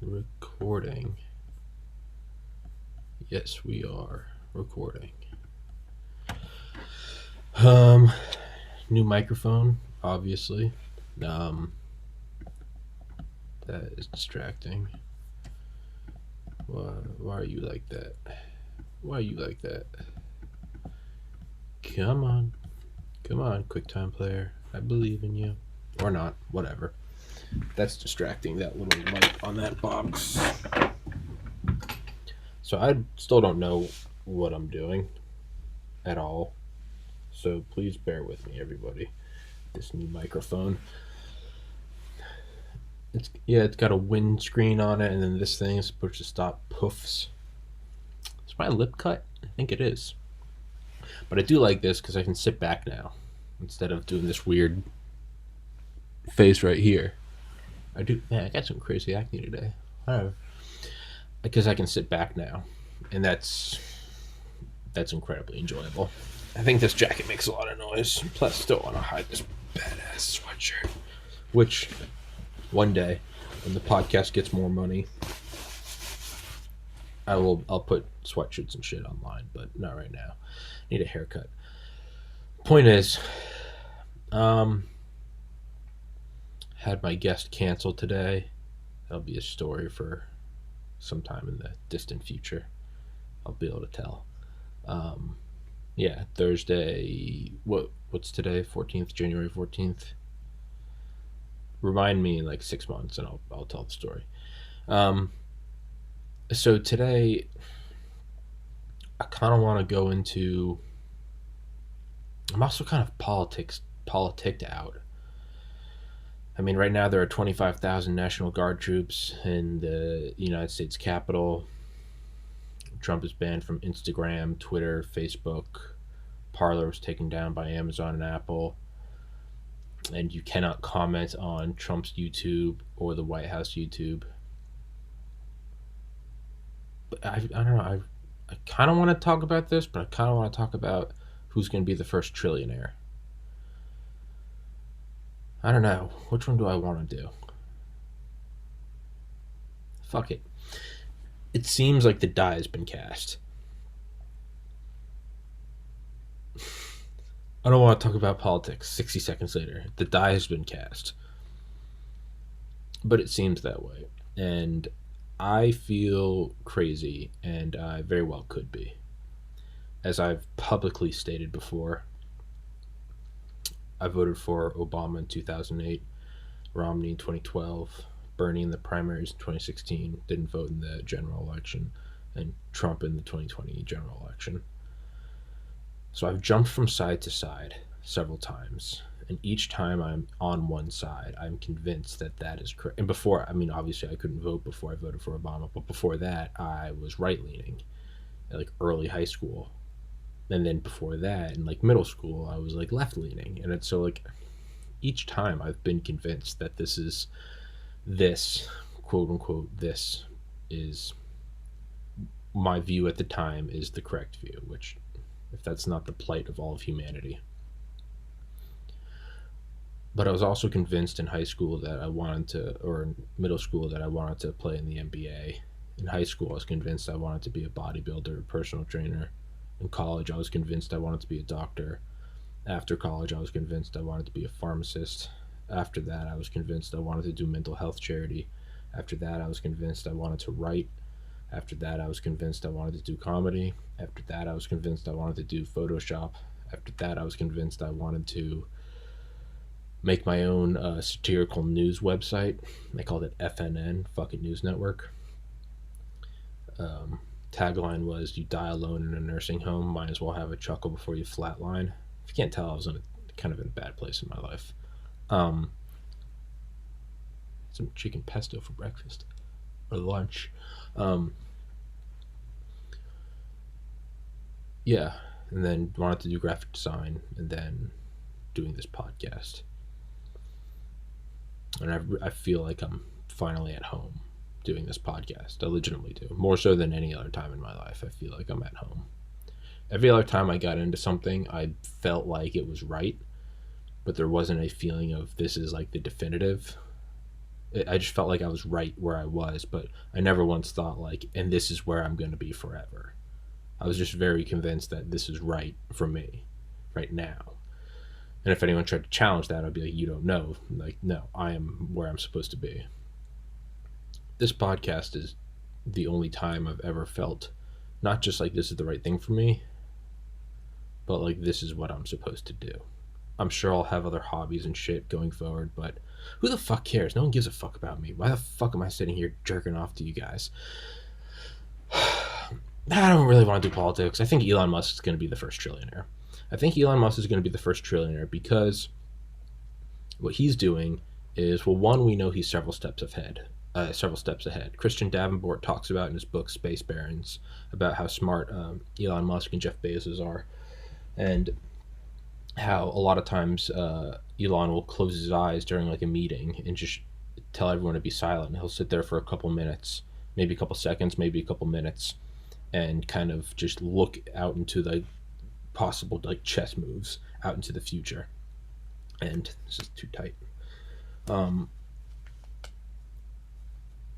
Recording. Yes, we are recording. New microphone, obviously. That is distracting. Why are you like that? Why are you like that? Come on, QuickTime player. I believe in you. Or not, whatever. That's distracting, that little light on that box. So I still don't know what I'm doing at all. So please bear with me, everybody. This new microphone. It's got a windscreen on it, and then this thing is supposed to stop poofs. Is my lip cut? I think it is. But I do like this because I can sit back now instead of doing this weird face right here. I got some crazy acne today. Because I can sit back now, and that's incredibly enjoyable. I think this jacket makes a lot of noise. Plus, still want to hide this badass sweatshirt, which one day, when the podcast gets more money, I'll put sweatshirts and shit online, but not right now. Need a haircut. Point is, had my guest canceled today. That'll be a story for sometime in the distant future. I'll be able to tell. Thursday. What's today? 14th, January 14th. Remind me in like 6 months, and I'll tell the story. So today, I kind of want to go into. I'm also kind of politicked out. I mean, right now there are 25,000 National Guard troops in the United States Capitol. Trump is banned from Instagram, Twitter, Facebook. Parler was taken down by Amazon and Apple. And you cannot comment on Trump's YouTube or the White House YouTube. But I don't know. I kind of want to talk about this, but I kind of want to talk about who's going to be the first trillionaire. I don't know. Which one do I want to do? Fuck it. It seems like the die has been cast. I don't want to talk about politics 60 seconds later. The die has been cast. But it seems that way. And I feel crazy, and I very well could be. As I've publicly stated before, I voted for Obama in 2008, Romney in 2012, Bernie in the primaries in 2016, didn't vote in the general election, and Trump in the 2020 general election. So I've jumped from side to side several times, and each time I'm on one side, I'm convinced that is correct. And before, I mean, obviously I couldn't vote before I voted for Obama, but before that, I was right-leaning, like early high school. And then before that, in like middle school, I was like left-leaning. And it's so like each time I've been convinced that this, quote unquote, this is my view at the time is the correct view, which if that's not the plight of all of humanity. But I was also convinced in high school that I wanted to, or in middle school, that I wanted to play in the NBA. In high school, I was convinced I wanted to be a bodybuilder, a personal trainer. In college, I was convinced I wanted to be a doctor. After college, I was convinced I wanted to be a pharmacist. After that, I was convinced I wanted to do mental health charity. After that, I was convinced I wanted to write. After that, I was convinced I wanted to do comedy. After that, I was convinced I wanted to do Photoshop. After that, I was convinced I wanted to make my own satirical news website. They called it FNN, Fucking News Network. Tagline was, "You die alone in a nursing home, might as well have a chuckle before you flatline." If you can't tell, I was kind of in a bad place in my life. Some chicken pesto for breakfast or lunch. Yeah, and then wanted to do graphic design, and then doing this podcast. And I feel like I'm finally at home doing this podcast. I legitimately do. More so than any other time in my life, I feel like I'm at home. Every other time I got into something, I felt like it was right, but there wasn't a feeling of this is like the definitive. I just felt like I was right where I was, but I never once thought like, and this is where I'm going to be forever. I was just very convinced that this is right for me right now. And if anyone tried to challenge that, I'd be like, you don't know. Like, no, I am where I'm supposed to be. This podcast is the only time I've ever felt not just like this is the right thing for me, but like this is what I'm supposed to do. I'm sure I'll have other hobbies and shit going forward, but who the fuck cares? No one gives a fuck about me. Why the fuck am I sitting here jerking off to you guys? I don't really want to do politics. I think Elon Musk is going to be the first trillionaire. I think Elon Musk is going to be the first trillionaire because what he's doing is, well, one, we know he's several steps ahead. Christian Davenport talks about in his book Space Barons about how smart Elon Musk and Jeff Bezos are, and how a lot of times Elon will close his eyes during like a meeting and just tell everyone to be silent. He'll sit there for a couple minutes, maybe a couple seconds, maybe a couple minutes, and kind of just look out into the possible like chess moves out into the future. And this is too tight.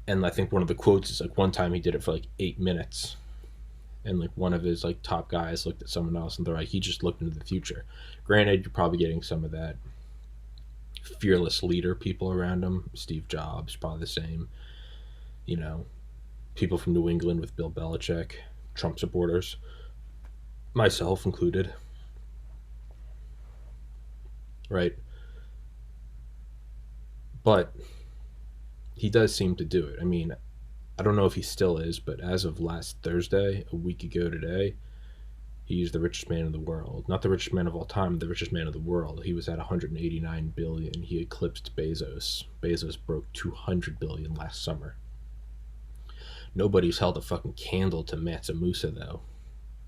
And I think one of the quotes is like one time he did it for like 8 minutes, and like one of his like top guys looked at someone else and they're like, he just looked into the future. Granted, you're probably getting some of that fearless leader people around him. Steve Jobs, probably the same. You know, people from New England with Bill Belichick, Trump supporters, myself included. Right? But he does seem to do it. I mean, I don't know if he still is, but as of last Thursday, a week ago today, he's the richest man in the world. Not the richest man of all time, the richest man of the world. He was at 189 billion. He eclipsed Bezos. Bezos broke 200 billion last summer. Nobody's held a fucking candle to Mansa Musa though.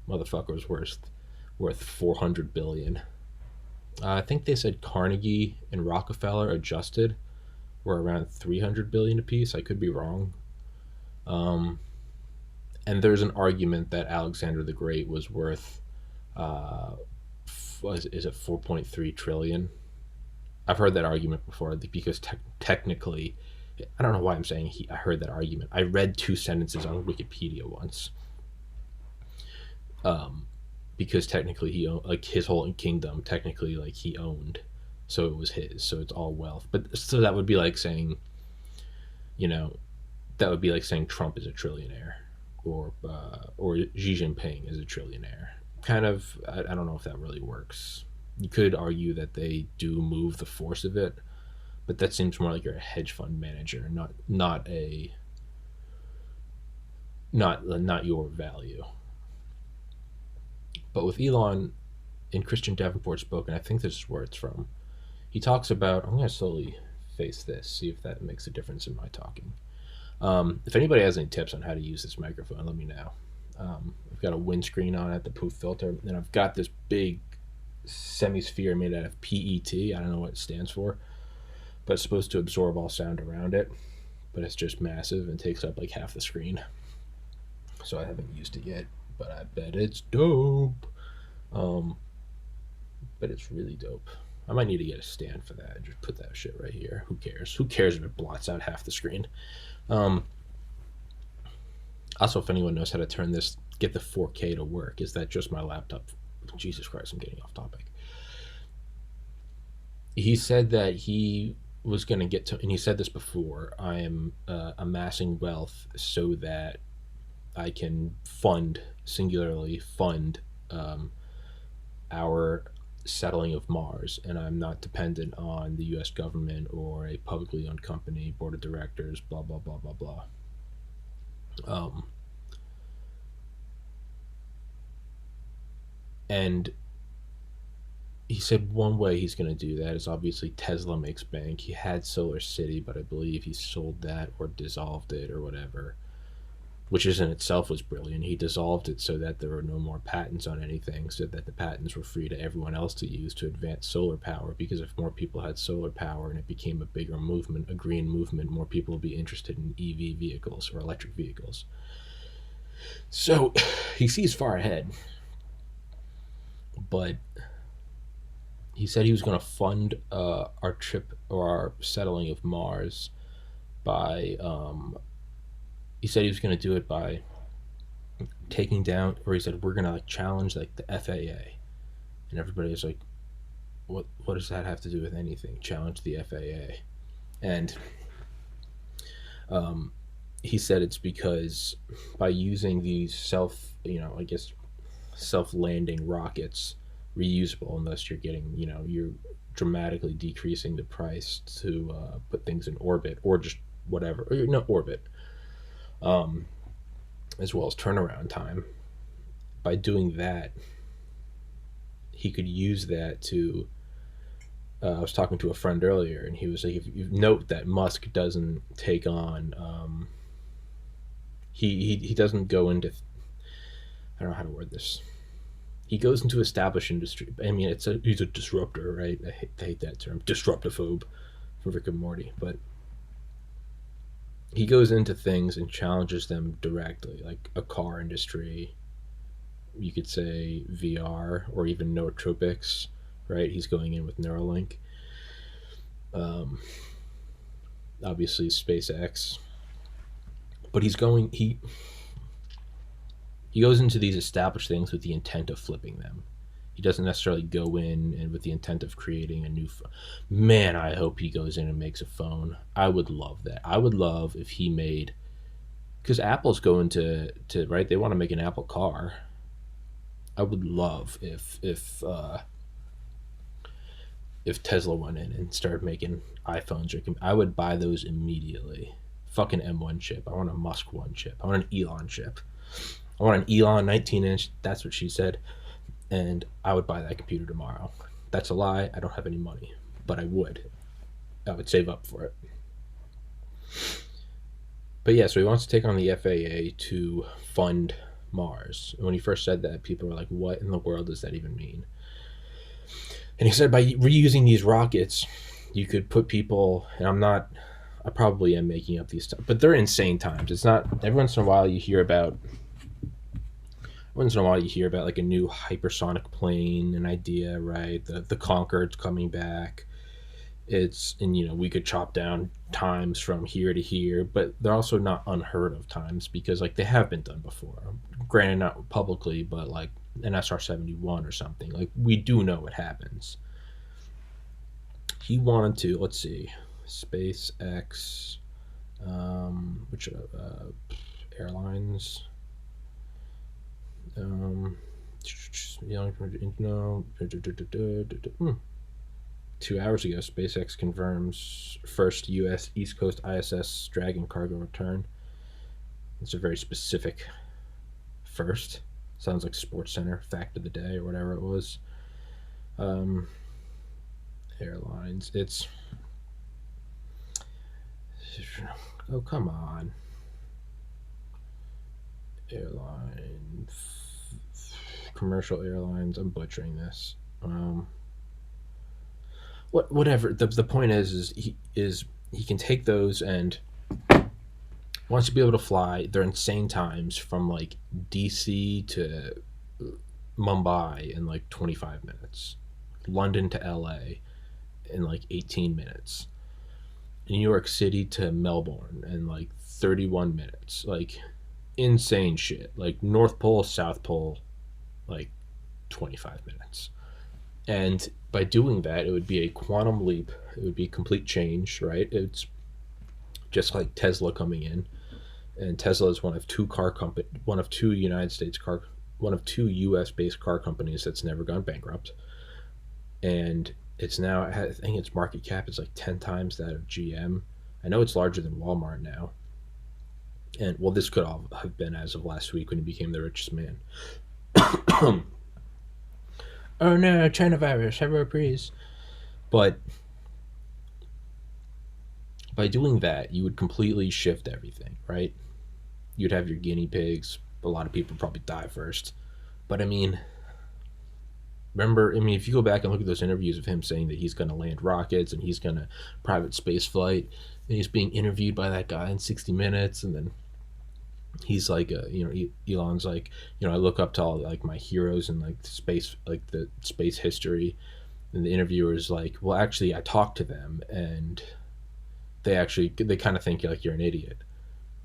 Motherfucker was worth 400 billion. I think they said Carnegie and Rockefeller adjusted were around 300 billion apiece. I could be wrong. And there's an argument that Alexander the Great was worth, is it 4.3 trillion? I've heard that argument before because technically, I don't know why I'm saying I heard that argument. I read 2 sentences on Wikipedia once. Because technically he owned, like his whole kingdom, technically like he owned, so it was his, so it's all wealth. But so that would be like saying, you know, that would be like saying Trump is a trillionaire, or Xi Jinping is a trillionaire. Kind of, I don't know if that really works. You could argue that they do move the force of it, but that seems more like you're a hedge fund manager, not your value. But with Elon, in Christian Davenport's book, and I think this is where it's from, he talks about, I'm going to slowly face this, see if that makes a difference in my talking. If anybody has any tips on how to use this microphone, let me know. I've got a windscreen on it, the poof filter, and I've got this big semi-sphere made out of PET. I don't know what it stands for, but it's supposed to absorb all sound around it, but it's just massive and takes up like half the screen. So I haven't used it yet, but I bet it's dope. But it's really dope. I might need to get a stand for that. Just put that shit right here. Who cares? Who cares if it blots out half the screen? Also, if anyone knows how to turn this, get the 4K to work. Is that just my laptop? Jesus Christ, I'm getting off topic. He said that he was going to get to, and he said this before, I am amassing wealth so that I can singularly fund our settling of Mars, and I'm not dependent on the U.S. government or a publicly owned company, board of directors, blah, blah, blah, blah, blah. And he said one way he's going to do that is obviously Tesla makes bank. He had Solar City, but I believe he sold that or dissolved it or whatever, which in itself was brilliant. He dissolved it so that there were no more patents on anything, so that the patents were free to everyone else to use to advance solar power, because if more people had solar power and it became a bigger movement, a green movement, more people would be interested in EV vehicles or electric vehicles. So he sees far ahead. But he said he was going to fund our trip or our settling of Mars by he said he was going to do it by taking down, or he said we're going to like challenge like the FAA, and everybody was like, what does that have to do with anything? Challenge the FAA. And he said it's because by using these self-landing rockets, reusable, unless you're getting, you're dramatically decreasing the price to put things in orbit, or just whatever, or no orbit, as well as turnaround time. By doing that, he could use that to. I was talking to a friend earlier, and he was like, if you note that Musk doesn't take on, he doesn't go into, I don't know how to word this. He goes into established industry. I mean, he's a disruptor, right? I hate that term, disruptophobe, from Rick and Morty. But he goes into things and challenges them directly, like a car industry. You could say VR, or even nootropics, right? He's going in with Neuralink. Obviously SpaceX, but he goes into these established things with the intent of flipping them. He doesn't necessarily go in and with the intent of creating a new man. I hope he goes in and makes a phone. I would love that. I would love if he made, because Apple's going to right, they want to make an Apple car. I would love if Tesla went in and started making iPhones, I would buy those immediately. Fucking M1 chip. I want a Musk 1 chip. I want an Elon chip. I want an Elon 19-inch. That's what she said. And I would buy that computer tomorrow. That's a lie. I don't have any money. But I would save up for it. But yeah, so he wants to take on the FAA to fund Mars. And when he first said that, people were like, what in the world does that even mean? And he said by reusing these rockets, you could put people, and I probably am making up these stuff, but they're insane times. It's not, every once in a while you hear about like a new hypersonic plane, an idea, right? The Concorde's coming back. We could chop down times from here to here, but they're also not unheard of times, because like they have been done before. Granted, not publicly, but like an SR-71 or something. Like, we do know it happens. He wanted to, let's see, SpaceX, which airlines, 2 hours ago, SpaceX confirms first U.S. East Coast ISS Dragon cargo return. It's a very specific first. Sounds like Sports Center fact of the day or whatever it was. Airlines. It's, oh come on. Airline, commercial airlines. I'm butchering this. Whatever. The point is he can take those and wants to be able to fly. They're insane times from like DC to Mumbai in like 25 minutes, London to LA in like 18 minutes, New York City to Melbourne in like 31 minutes. Like, insane shit. Like North Pole, South Pole, like 25 minutes. And by doing that, it would be a quantum leap. It would be a complete change, right? It's just like Tesla coming in, and Tesla is one of two U.S. based car companies that's never gone bankrupt, and it's now, I think its market cap is like 10 times that of GM. I know it's larger than Walmart now, and well, this could all have been as of last week when he became the richest man. Oh no, China virus, have a reprise. But by doing that, you would completely shift everything, right? You'd have your guinea pigs. A lot of people probably die first. But I mean, if you go back and look at those interviews of him saying that he's going to land rockets and he's going to private space flight, and he's being interviewed by that guy in 60 Minutes, and then he's like, Elon's like, I look up to all like my heroes in like the space history, and the interviewer's like, well, actually, I talked to them, and they kind of think like you're an idiot.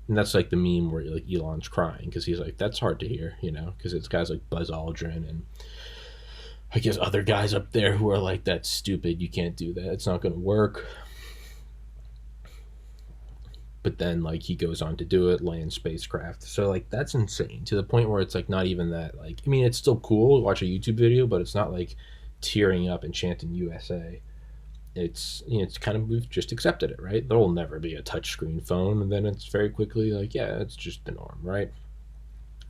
And that's like the meme where like Elon's crying because he's like, that's hard to hear, because it's guys like Buzz Aldrin and I guess other guys up there who are like, that's stupid, you can't do that, it's not going to work. But then like he goes on to do it, land spacecraft. So like that's insane to the point where it's like not even that, like, I mean, it's still cool to watch a YouTube video, but it's not like tearing up and chanting USA. It's it's kind of, we've just accepted it, right? There will never be a touchscreen phone, and then it's very quickly like, yeah, it's just the norm, right?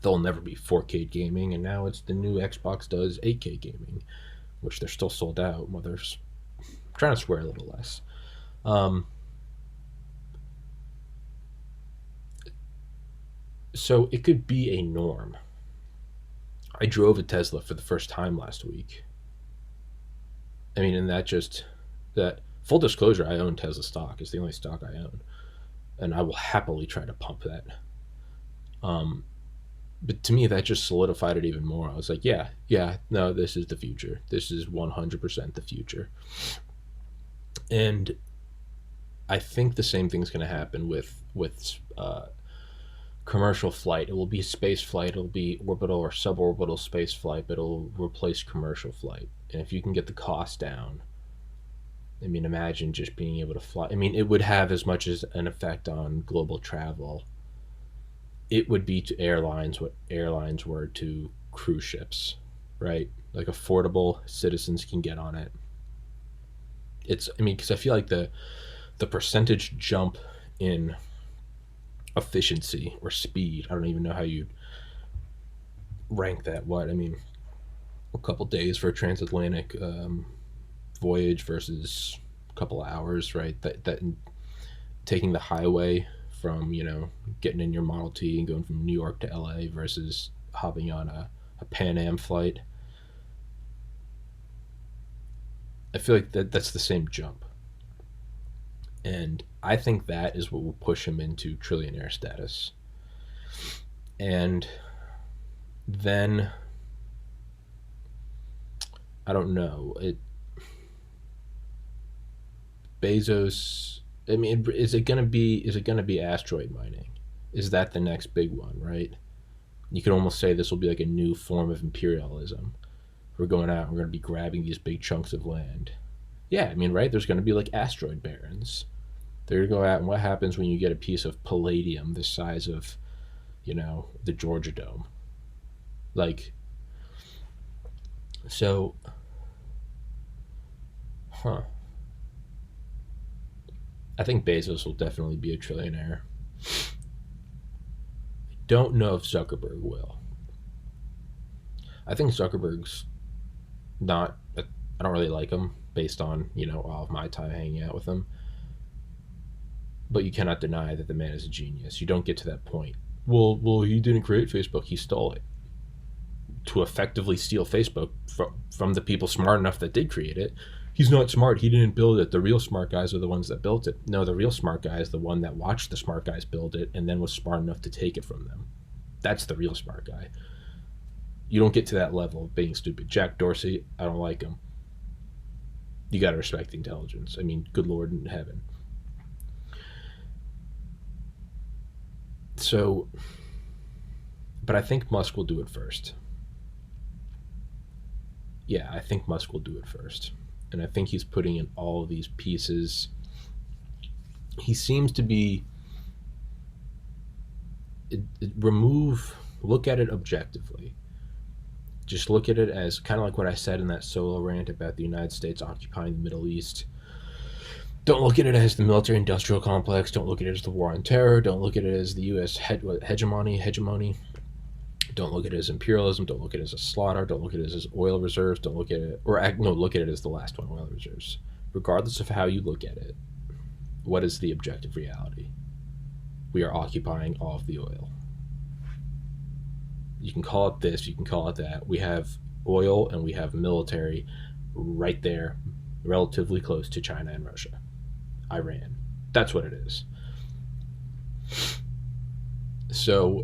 There'll never be 4K gaming, and now it's the new Xbox does 8K gaming, which they're still sold out. Well, they're trying to swear a little less. So it could be a norm. I drove a Tesla for the first time last week. I mean, and that full disclosure, I own Tesla stock. It's the only stock I own, and I will happily try to pump that. But to me, that just solidified it even more. I was like, yeah, no, this is the future. This is 100% the future. And I think the same thing's going to happen with commercial flight. It will be space flight. It'll be orbital or suborbital space flight, but it'll replace commercial flight. And if you can get the cost down, I mean, imagine just being able to fly. I mean, it would have as much as an effect on global travel. It would be to airlines what airlines were to cruise ships, right? Like affordable, citizens can get on it. I mean, because I feel like the percentage jump in efficiency or speed, I don't even know how you'd rank that. I mean, a couple days for a transatlantic voyage versus a couple hours, right? That taking the highway from getting in your Model T and going from New York to LA versus hopping on a Pan Am flight. I feel like that's the same jump, and I think that is what will push him into trillionaire status. And then I don't know, Bezos, I mean, is it gonna be asteroid mining? Is that the next big one, right? You could almost say this will be like a new form of imperialism. We're going out and we're going to be grabbing these big chunks of land. Yeah, I mean, right? There's going to be like asteroid barons. They're going to go out, and what happens when you get a piece of palladium the size of, the Georgia Dome? Like, so, I think Bezos will definitely be a trillionaire. I don't know if Zuckerberg will. I think Zuckerberg's not, I don't really like him based on, all of my time hanging out with him. But you cannot deny that the man is a genius. You don't get to that point. Well, he didn't create Facebook, he stole it. To effectively steal Facebook from the people smart enough that did create it. He's not smart, he didn't build it. The real smart guys are the ones that built it. No, the real smart guy is the one that watched the smart guys build it and then was smart enough to take it from them. That's the real smart guy. You don't get to that level of being stupid. Jack Dorsey, I don't like him. You gotta respect the intelligence. I mean, good Lord in heaven. So, but I think Musk will do it first. Yeah, I think Musk will do it first. And I think he's putting in all of these pieces. He seems to be, look at it objectively. Just look at it as kind of like what I said in that solo rant about the United States occupying the Middle East. Don't look at it as the military-industrial complex. Don't look at it as the war on terror. Don't look at it as the U.S. hegemony. Don't look at it as imperialism. Don't look at it as a slaughter. Don't look at it as look at it as the last one, oil reserves. Regardless of how you look at it, what is the objective reality? We are occupying all of the oil. You can call it this, you can call it that. We have oil and we have military right there, relatively close to China and Russia. Iran. That's what it is. So,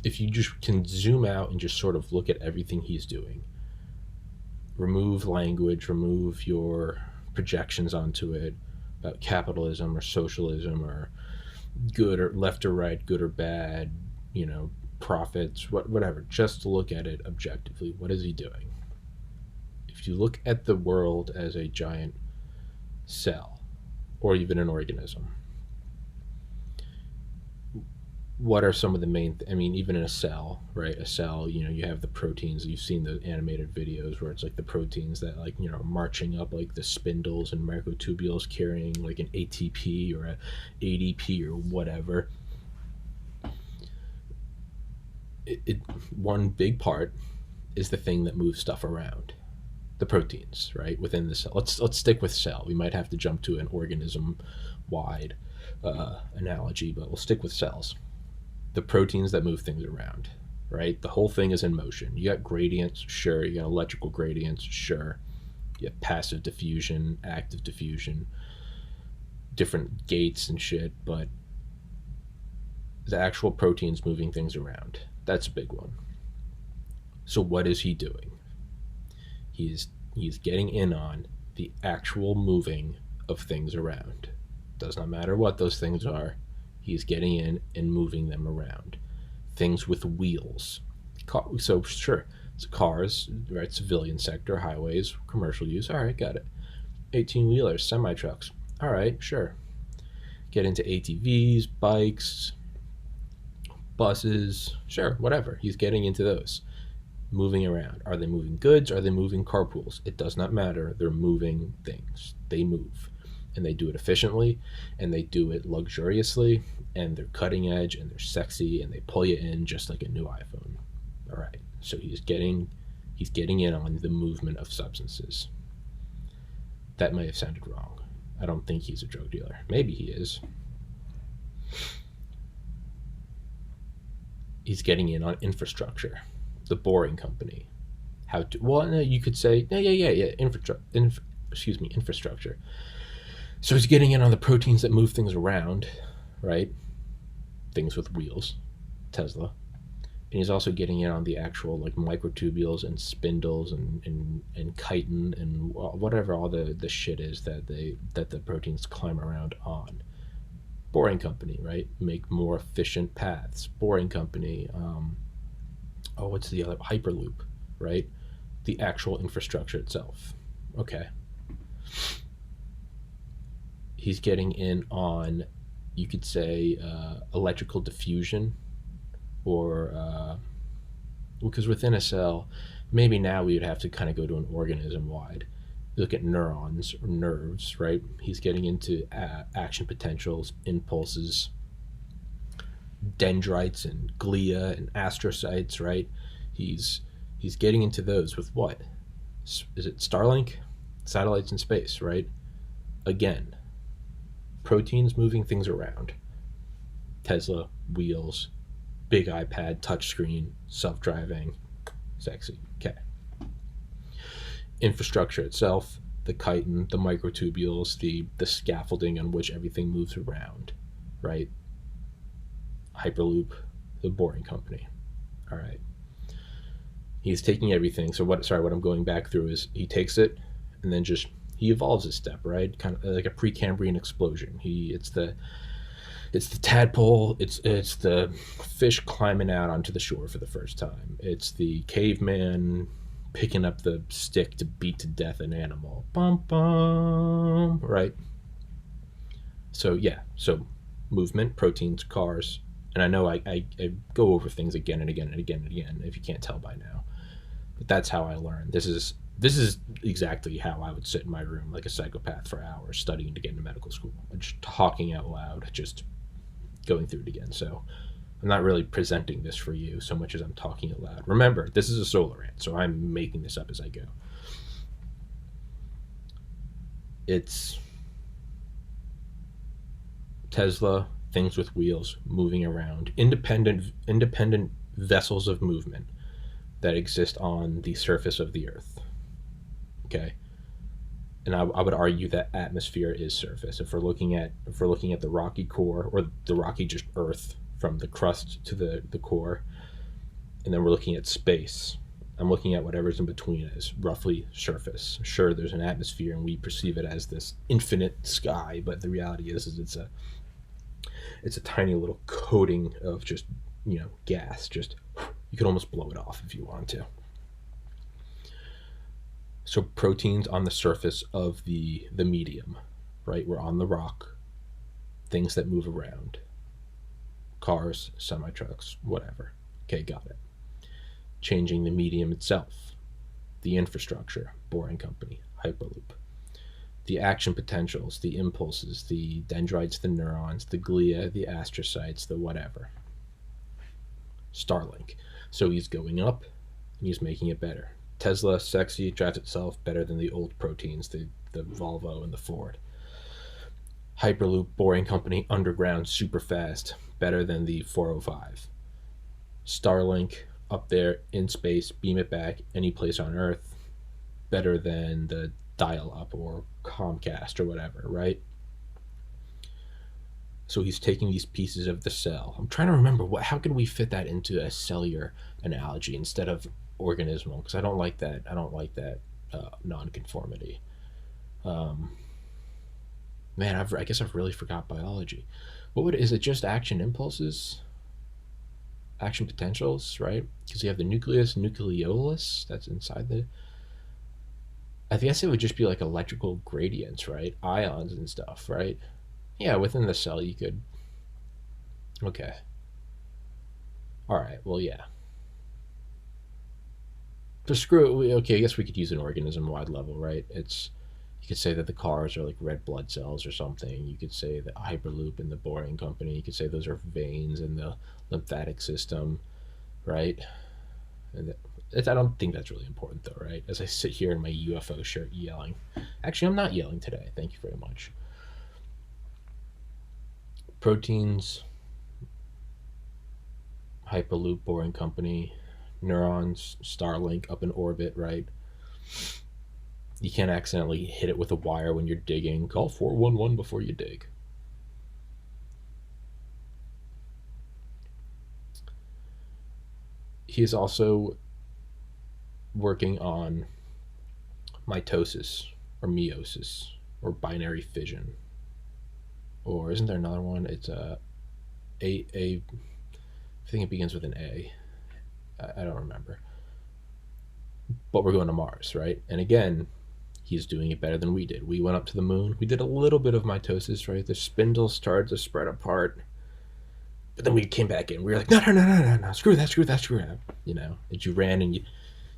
if you just can zoom out and just sort of look at everything he's doing, remove language, remove your projections onto it about capitalism or socialism or good or left or right, good or bad, profits, whatever, just to look at it objectively. What is he doing? If you look at the world as a giant cell or even an organism, what are some of the main even in a cell, right? A cell, you have the proteins. You've seen the animated videos where it's like the proteins that marching up like the spindles and microtubules carrying like an ATP or a ADP or whatever. One big part is the thing that moves stuff around, the proteins, right, within the cell. Let's stick with cell. We might have to jump to an organism wide analogy, but we'll stick with cells. The proteins that move things around, right? The whole thing is in motion. You got gradients, sure. You got electrical gradients, sure. You have passive diffusion, active diffusion, different gates and shit, but the actual proteins moving things around, that's a big one. So what is he doing? He's getting in on the actual moving of things around. Does not matter what those things are. He's getting in and moving them around. Things with wheels. So sure, it's cars, right? Civilian sector, highways, commercial use. All right, got it. 18-wheelers, semi-trucks. All right, sure. Get into ATVs, bikes, buses, sure, whatever. He's getting into those. Moving around. Are they moving goods? Are they moving carpools? It does not matter. They're moving things. They move. And they do it efficiently, and they do it luxuriously, and they're cutting edge, and they're sexy, and they pull you in just like a new iPhone. All right. So he's getting in on the movement of substances. That may have sounded wrong. I don't think he's a drug dealer. Maybe he is. He's getting in on infrastructure. The Boring Company. You could say, infrastructure. So he's getting in on the proteins that move things around, right? Things with wheels, Tesla. And he's also getting in on the actual like microtubules and spindles and chitin and whatever all the shit is that the proteins climb around on. Boring Company, right? Make more efficient paths. Boring Company. What's the other? Hyperloop, right? The actual infrastructure itself. Okay. He's getting in on, you could say, electrical diffusion, or because within a cell, maybe now we would have to kind of go to an organism wide. Look at neurons or nerves, right? He's getting into action potentials, impulses, dendrites and glia and astrocytes, right? He's getting into those with what? Is it Starlink? Satellites in space, right? Again, proteins moving things around. Tesla, wheels, big iPad, touchscreen, self-driving, sexy. Okay. Infrastructure itself, the chitin, the microtubules, the scaffolding on which everything moves around, right? Hyperloop, the Boring Company. All right. He's taking everything. So what I'm going back through is he takes it and then he evolves a step, right? Kind of like a Precambrian explosion. It's the tadpole, it's the fish climbing out onto the shore for the first time. It's the caveman picking up the stick to beat to death an animal. Bum bum, right? So yeah, movement, proteins, cars, and I know I go over things again and again and again and again, if you can't tell by now. But that's how I learn. This is exactly how I would sit in my room like a psychopath for hours studying to get into medical school. Just talking out loud, just going through it again. So I'm not really presenting this for you so much as I'm talking out loud. Remember, this is a solo rant, so I'm making this up as I go. It's Tesla, things with wheels, moving around, independent vessels of movement that exist on the surface of the earth. Okay, and I would argue that atmosphere is surface. If we're looking at the rocky core, or the rocky just earth from the crust to the core, and then we're looking at space, I'm looking at whatever's in between as roughly surface. Sure, there's an atmosphere and we perceive it as this infinite sky, but the reality is it's a tiny little coating of just, gas. Just, you could almost blow it off if you want to. So proteins on the surface of the medium, right? We're on the rock, things that move around. Cars, semi-trucks, whatever. Okay, got it. Changing the medium itself, the infrastructure, Boring Company, Hyperloop. The action potentials, the impulses, the dendrites, the neurons, the glia, the astrocytes, the whatever. Starlink. So he's going up and he's making it better. Tesla, sexy, drives itself better than the old proteins, the Volvo and the Ford. Hyperloop, Boring Company, underground, super fast, better than the 405. Starlink, up there in space, beam it back any place on Earth, better than the dial-up or Comcast or whatever, right? So he's taking these pieces of the cell. I'm trying to remember how can we fit that into a cellular analogy instead of organismal, because I don't like that nonconformity. Man, I guess I've really forgot biology. Is it just action impulses? Action potentials, right? Because you have the nucleus, nucleolus, that's inside the... I guess it would just be like electrical gradients, right? Ions and stuff, right? Yeah, within the cell you could... Okay. Alright, well, yeah. But screw it. Okay, I guess we could use an organism-wide level, right? You could say that the cars are like red blood cells or something. You could say that Hyperloop and the Boring Company, you could say those are veins in the lymphatic system, right? And I don't think that's really important though, right? As I sit here in my UFO shirt yelling. Actually, I'm not yelling today. Thank you very much. Proteins, Hyperloop, Boring Company, neurons, Starlink up in orbit, right? You can't accidentally hit it with a wire when you're digging. Call 411 before you dig. He is also working on mitosis or meiosis or binary fission. Or isn't there another one? It's I think it begins with an A. I don't remember. But we're going to Mars, right? And again, he's doing it better than we did. We went up to the moon. We did a little bit of mitosis, right? The spindles started to spread apart. But then we came back in. We were like, no. Screw that. And you ran and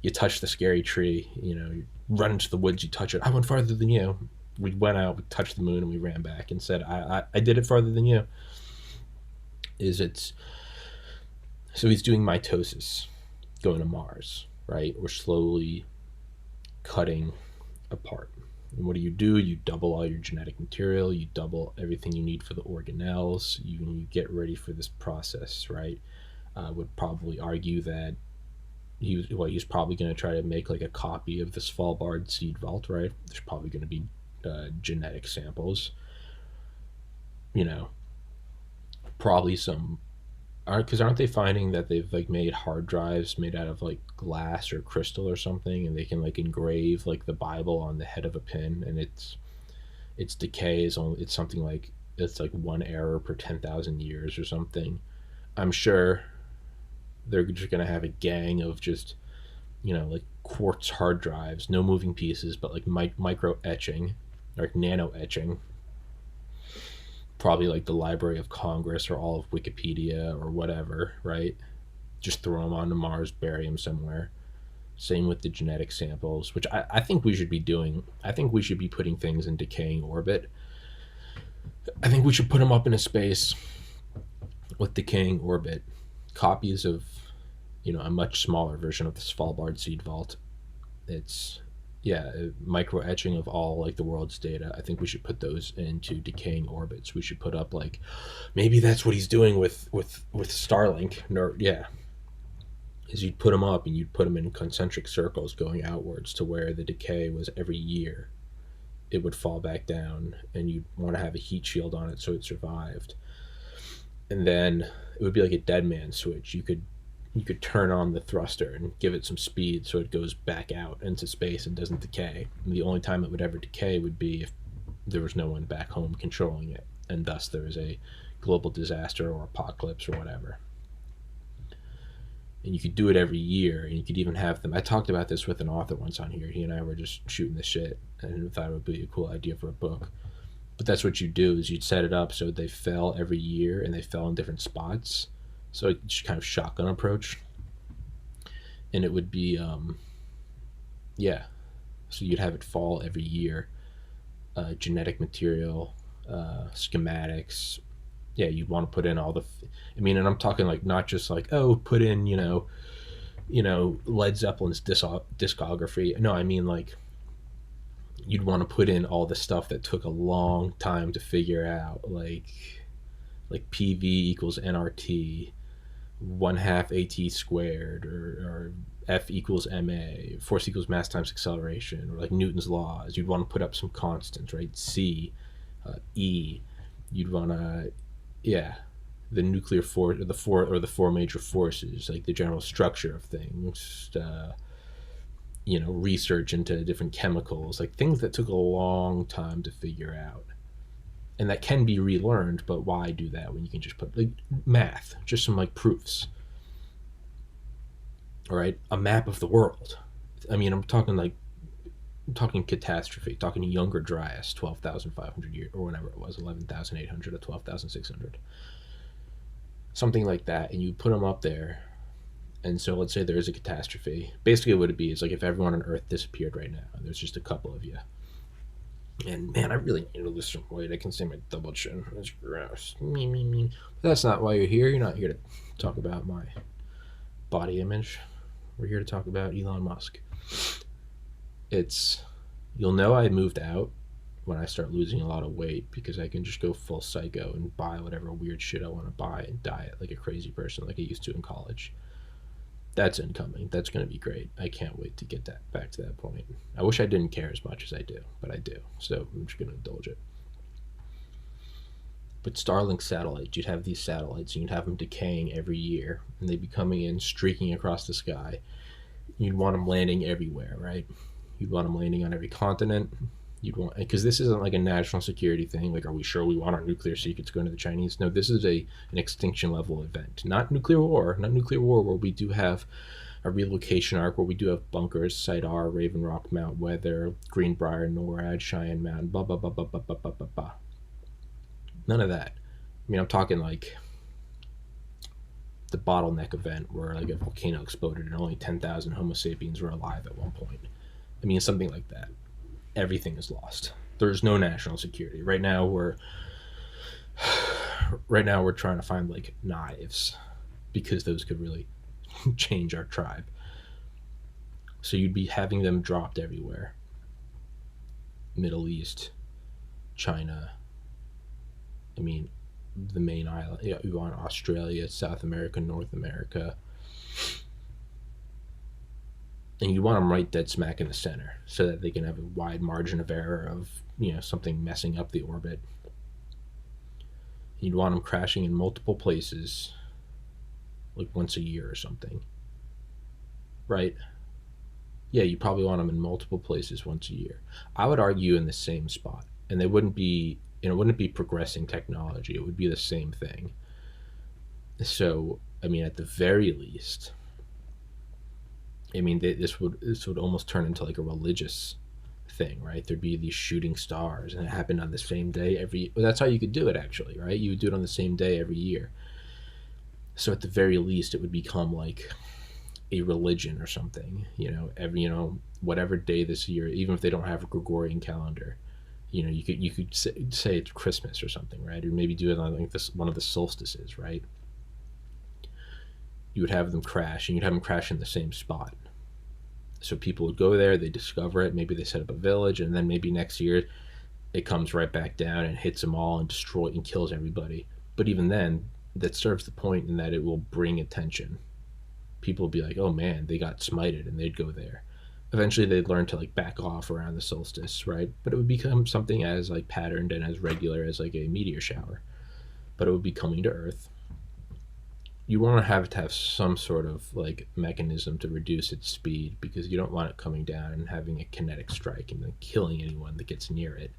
you touched the scary tree. You run into the woods, you touch it. I went farther than you. We went out, we touched the moon, and we ran back and said, I did it farther than you. So he's doing mitosis, going to Mars, right? We're slowly cutting apart. And what do? You double all your genetic material, you double everything you need for the organelles, you get ready for this process, right? I would probably argue that he's probably going to try to make like a copy of the Svalbard seed vault, right? There's probably going to be genetic samples, probably some... Because aren't they finding that they've like made hard drives made out of like glass or crystal or something, and they can like engrave like the Bible on the head of a pin, and its decay is only, it's something like, it's like one error per 10,000 years or something. I'm sure they're just gonna have a gang of just like quartz hard drives, no moving pieces, but like micro etching or nano etching. Probably like the Library of Congress or all of Wikipedia or whatever, right? Just throw them onto Mars, bury them somewhere. Same with the genetic samples, which I think we should be doing. I think we should be putting things in decaying orbit. I think we should put them up in a space with decaying orbit. Copies of, a much smaller version of the Svalbard seed vault. It's... yeah, micro etching of all like the world's data. I think we should put those into decaying orbits. We should put up like, maybe that's what he's doing with Starlink. Is you'd put them up and you'd put them in concentric circles going outwards to where the decay was every year. It would fall back down, and you'd want to have a heat shield on it so it survived. And then it would be like a dead man switch. You could you could turn on the thruster and give it some speed so it goes back out into space and doesn't decay. And the only time it would ever decay would be if there was no one back home controlling it, and thus there was a global disaster or apocalypse or whatever. And you could do it every year, and you could even have them. I talked about this with an author once on here. He and I were just shooting the shit, and thought it would be a cool idea for a book. But that's what you do, is you'd set it up so they fell every year, and they fell in different spots. So it's kind of shotgun approach. And it would be, yeah. So you'd have it fall every year. Genetic material, schematics. Yeah, you'd want to put in all the. And I'm talking like not just like, oh, put in Led Zeppelin's discography. No, I mean like you'd want to put in all the stuff that took a long time to figure out, like PV equals nRT, 1/2 AT squared, or F equals ma, force equals mass times acceleration, or like Newton's laws. You'd want to put up some constants, right? C, E. You'd want to, yeah, the nuclear force, or the four major forces, like the general structure of things. Research into different chemicals, like things that took a long time to figure out. And that can be relearned, but why do that when you can just put like math, just some like proofs? All right, a map of the world. I'm talking catastrophe, talking Younger Dryas, 12,500 years, or whatever it was, 11,800 or 12,600, something like that, and you put them up there. And so let's say there is a catastrophe. Basically what it'd be is like if everyone on Earth disappeared right now, and there's just a couple of you. And man, I really need to lose some weight. I can see my double chin. It's gross. But that's not why you're here. You're not here to talk about my body image. We're here to talk about Elon Musk. You'll know I moved out when I start losing a lot of weight, because I can just go full psycho and buy whatever weird shit I want to buy and diet like a crazy person like I used to in college. That's incoming. That's going to be great. I can't wait to get that back to that point. I wish I didn't care as much as I do, but I do. So I'm just going to indulge it. But Starlink satellites, you'd have these satellites, and you'd have them decaying every year, and they'd be coming in, streaking across the sky. You'd want them landing everywhere, right? You'd want them landing on every continent. Because this isn't like a national security thing. Like, are we sure we want our nuclear secrets going to the Chinese? No, this is an extinction level event. Not nuclear war where we do have a relocation arc, where we do have bunkers, Site R, Raven Rock, Mount Weather, Greenbrier, NORAD, Cheyenne Mountain, blah, blah, blah, blah, blah, blah, blah, blah, blah. None of that. I'm talking like the bottleneck event where like a volcano exploded and only 10,000 Homo sapiens were alive at one point. Something like that. Everything is lost. There's no national security right now. We're trying to find like knives, because those could really change our tribe. So you'd be having them dropped everywhere. Middle East, China, the main island. Yeah, we want Australia, South America, North America. And you want them right dead smack in the center, so that they can have a wide margin of error of something messing up the orbit. You'd want them crashing in multiple places, like once a year or something, right? Yeah, you probably want them in multiple places once a year. I would argue in the same spot, and it wouldn't be progressing technology. It would be the same thing. So at the very least, this would almost turn into like a religious thing, right? There'd be these shooting stars, and it happened on the same day that's how you could do it, actually, right? You would do it on the same day every year. So at the very least, it would become like a religion or something, whatever day this year, even if they don't have a Gregorian calendar, you could say it's Christmas or something, right? Or maybe do it on like one of the solstices, right? You would have them crash, and you'd have them crash in the same spot. So people would go there, they discover it, maybe they set up a village, and then maybe next year it comes right back down and hits them all and destroys and kills everybody. But even then, that serves the point in that it will bring attention. People will be like, oh man, they got smited, and they'd go there. Eventually they'd learn to like back off around the solstice, right? But it would become something as like patterned and as regular as like a meteor shower. But it would be coming to Earth. you want to have some sort of like mechanism to reduce its speed, because you don't want it coming down and having a kinetic strike and then killing anyone that gets near it.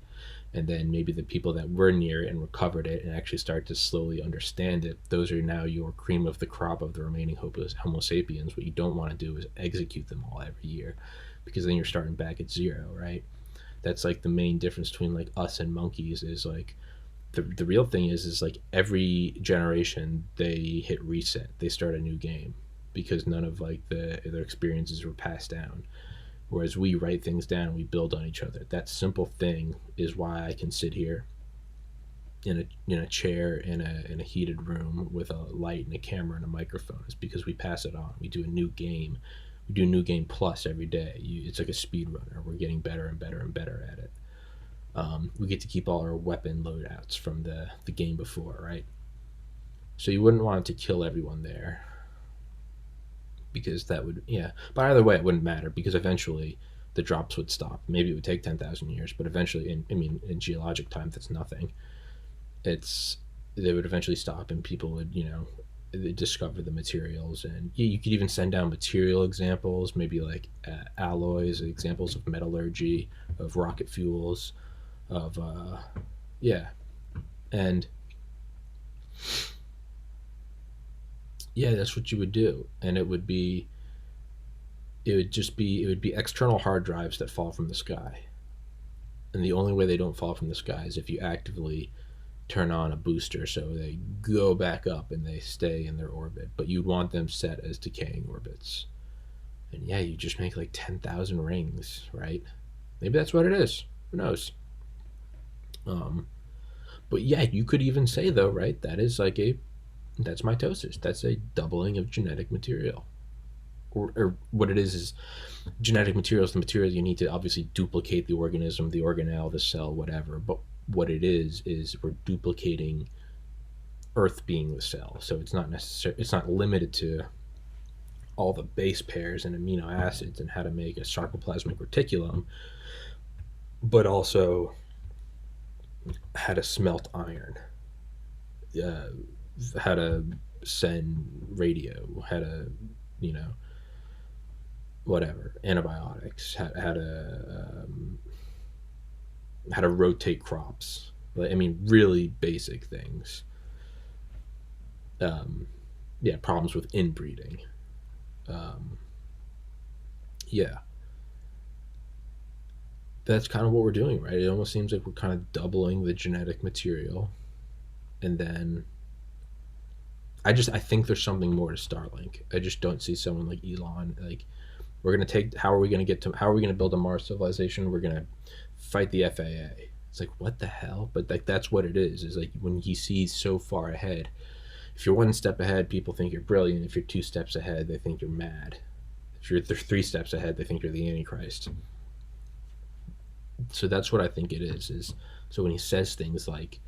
And then maybe the people that were near it and recovered it and actually start to slowly understand it, those are now your cream of the crop of the remaining Homo sapiens. What you don't want to do is execute them all every year, because then you're starting back at zero, right? That's like the main difference between like us and monkeys, is like the real thing is like every generation they hit reset, they start a new game, because none of like their experiences were passed down. Whereas we write things down, we build on each other. That simple thing is why I can sit here in a chair in a heated room with a light and a camera and a microphone. Is because we pass it on. We do a new game. We do a new game plus every day. It's like a speed runner. We're getting better and better and better at it. We get to keep all our weapon loadouts from the game before, right? So you wouldn't want to kill everyone there, because that would, yeah. But either way, it wouldn't matter, because eventually the drops would stop. Maybe it would take 10,000 years, but eventually, in geologic time, that's nothing. They would eventually stop, and people would, discover the materials, and you could even send down material examples, maybe like alloys, examples of metallurgy, of rocket fuels, of yeah, and yeah, that's what you would do. And it would be external hard drives that fall from the sky, and the only way they don't fall from the sky is if you actively turn on a booster, so they go back up and they stay in their orbit. But you'd want them set as decaying orbits, and yeah, you just make like 10,000 rings, right? Maybe that's what it is. Who knows? But yeah, you could even say though, right? That's mitosis. That's a doubling of genetic material. Or what it is genetic material is the material you need to obviously duplicate the organism, the organelle, the cell, whatever. But what it is we're duplicating Earth being the cell. So it's not limited to all the base pairs and amino acids and how to make a sarcoplasmic reticulum, but also how to smelt iron, how to send radio, how to, whatever, antibiotics, how to rotate crops. Really basic things. Yeah, problems with inbreeding. Yeah, that's kind of what we're doing, right? It almost seems like we're kind of doubling the genetic material, and then I think there's something more to Starlink. I just don't see someone like Elon like, we're gonna take, how are we gonna build a Mars civilization? We're gonna fight the FAA. It's like, what the hell? But like, that's what it is like, when he sees so far ahead. If you're one step ahead, people think you're brilliant. If you're two steps ahead, they think you're mad. If you're three steps ahead, they think you're the Antichrist. So that's what I think it is so when he says things like,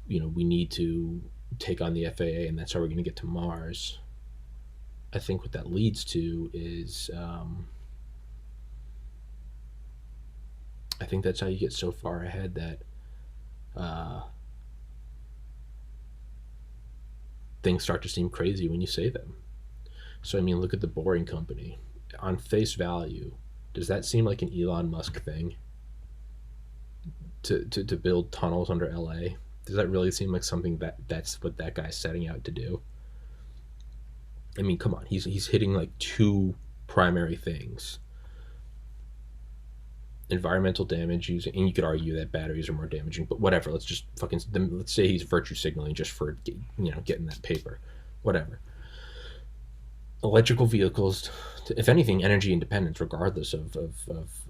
we need to take on the FAA and that's how we're going to get to Mars, I think what that leads to is, I think that's how you get so far ahead that things start to seem crazy when you say them. So look at the Boring Company. On face value, does that seem like an Elon Musk thing? To build tunnels under LA? Does that really seem like something that's what that guy's setting out to do? Come on, he's hitting like two primary things: environmental damage using, and you could argue that batteries are more damaging, but whatever. Let's say he's virtue signaling just for getting that paper, whatever. Electrical vehicles, if anything, energy independence, regardless of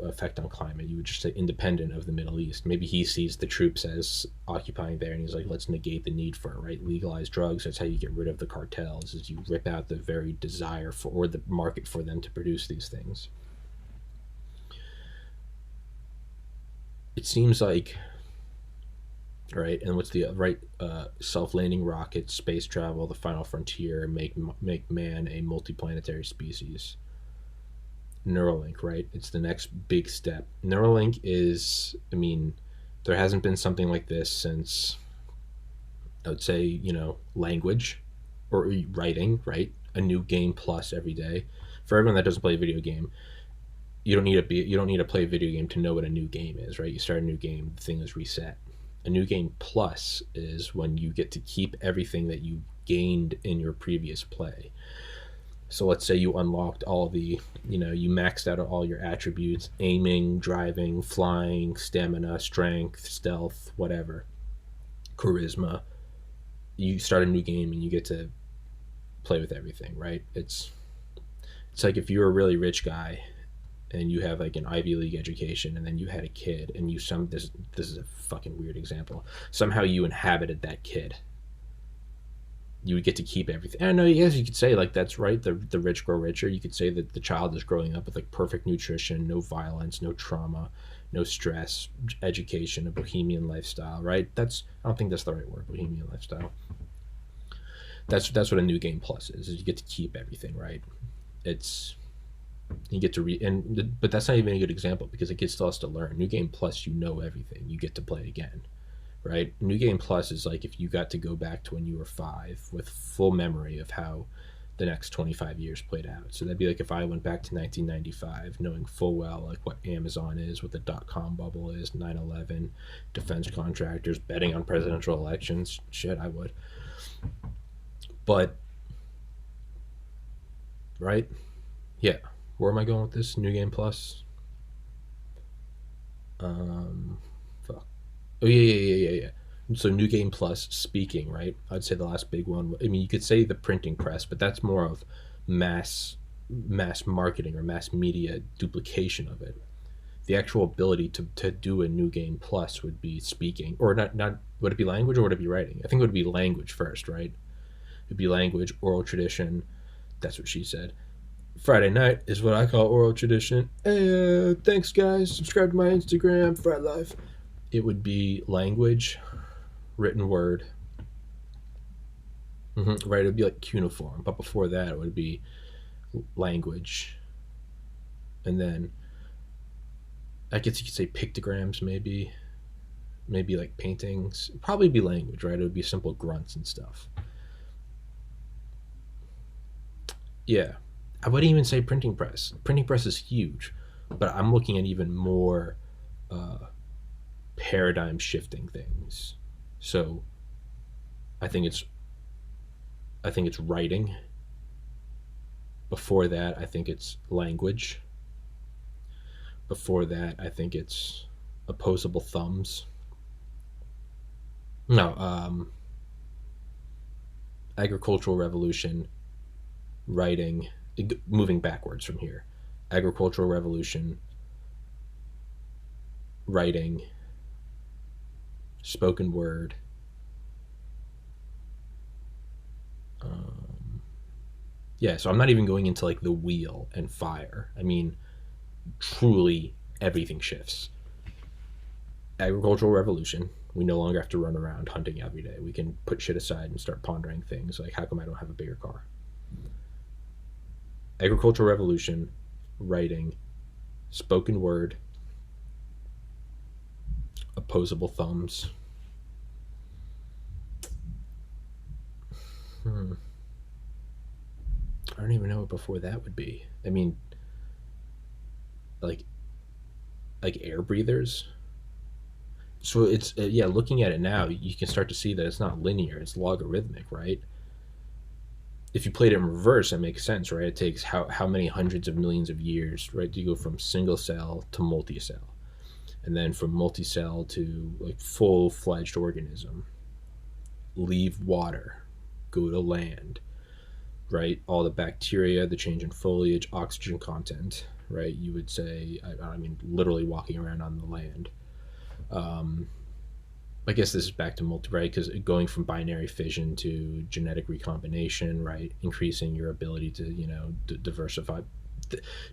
effect on climate. You would just say independent of the Middle East. Maybe he sees the troops as occupying there, and he's like, let's negate the need for it, right? Legalize drugs. That's how you get rid of the cartels, is you rip out the very desire for, or the market for them to produce these things. It seems like, right, and what's the right, self-landing rockets, space travel, the final frontier, make man a multiplanetary species. Neuralink, right? It's the next big step. Neuralink is, there hasn't been something like this since, I would say, language. or writing, right? A new game plus every day. For everyone that doesn't play a video game, you don't need to play a video game to know what a new game is, right? You start a new game, the thing is reset. A new game plus is when you get to keep everything that you gained in your previous play. So let's say you unlocked all the, you maxed out all your attributes: aiming, driving, flying, stamina, strength, stealth, whatever, charisma. You start a new game and you get to play with everything, right? It's like if you're a really rich guy and you have like an Ivy League education, and then you had a kid, and this is a fucking weird example. Somehow you inhabited that kid. You would get to keep everything. I know, yes, you could say like that's right. The rich grow richer. You could say that the child is growing up with like perfect nutrition, no violence, no trauma, no stress, education, a bohemian lifestyle. Right? I don't think that's the right word. Bohemian lifestyle. That's what a new game plus is you get to keep everything. Right? It's you get to but that's not even a good example because the kid still has to learn. New game plus, you know everything. You get to play again. Right? New game plus is like if you got to go back to when you were 5 with full memory of how the next 25 years played out. So that'd be like if I went back to 1995 knowing full well like what Amazon is, what the dot-com bubble is, 9/11, defense contractors, betting on presidential elections. Shit, I would. But right? Yeah. Where am I going with this? New game plus? Fuck. Oh yeah. So new game plus, speaking, right? I'd say the last big one. I mean, you could say the printing press, but that's more of mass marketing or mass media duplication of it. The actual ability to do a new game plus would be speaking, or not. Would it be language or would it be writing? I think it would be language first, right? It'd be language, oral tradition. That's what she said. Friday night is what I call oral tradition. Hey, thanks guys. Subscribe to my Instagram, Friday Life. It would be language, written word. Right, it would be like cuneiform. But before that, it would be language. And then, I guess you could say pictograms, maybe. Maybe like paintings. It'd probably be language, right? It would be simple grunts and stuff. Yeah. I wouldn't even say printing press. Printing press is huge. But I'm looking at even more paradigm shifting things. So I think it's writing. Before that, I think it's language. Before that, I think it's opposable thumbs. No, agricultural revolution, writing, moving backwards from here. Agricultural revolution, writing, spoken word, yeah, so I'm not even going into like the wheel and fire. I mean, truly everything shifts. Agricultural revolution, we no longer have to run around hunting every day. We can put shit aside and start pondering things like, how come I don't have a bigger car? Agricultural revolution, writing, spoken word, opposable thumbs. I don't even know what before that would be. I mean, like air breathers. So it's yeah. Looking at it now, you can start to see that it's not linear; it's logarithmic, right? If you played it in reverse, it makes sense, right? It takes how many hundreds of millions of years, right? You go from single cell to multi-cell, and then from multi-cell to like full-fledged organism. Leave water, go to land, right? All the bacteria, the change in foliage, oxygen content, right? You would say, I mean, literally walking around on the land. I guess this is back to right? Because going from binary fission to genetic recombination, right? Increasing your ability to, diversify.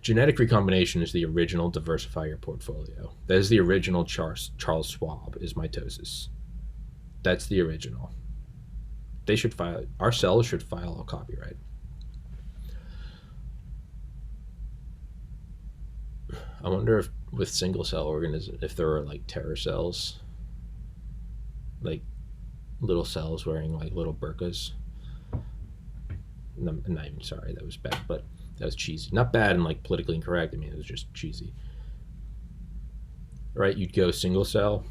Genetic recombination is the original diversify your portfolio. That is the original Charles Schwab is mitosis. That's the original. They should file, our cells should file all copyright. I wonder if with single cell organisms, if there are like terror cells, like little cells wearing like little burqas. not even sorry, that was bad, but that was cheesy. Not bad and like politically incorrect. I mean, it was just cheesy. Right? You'd go single cell,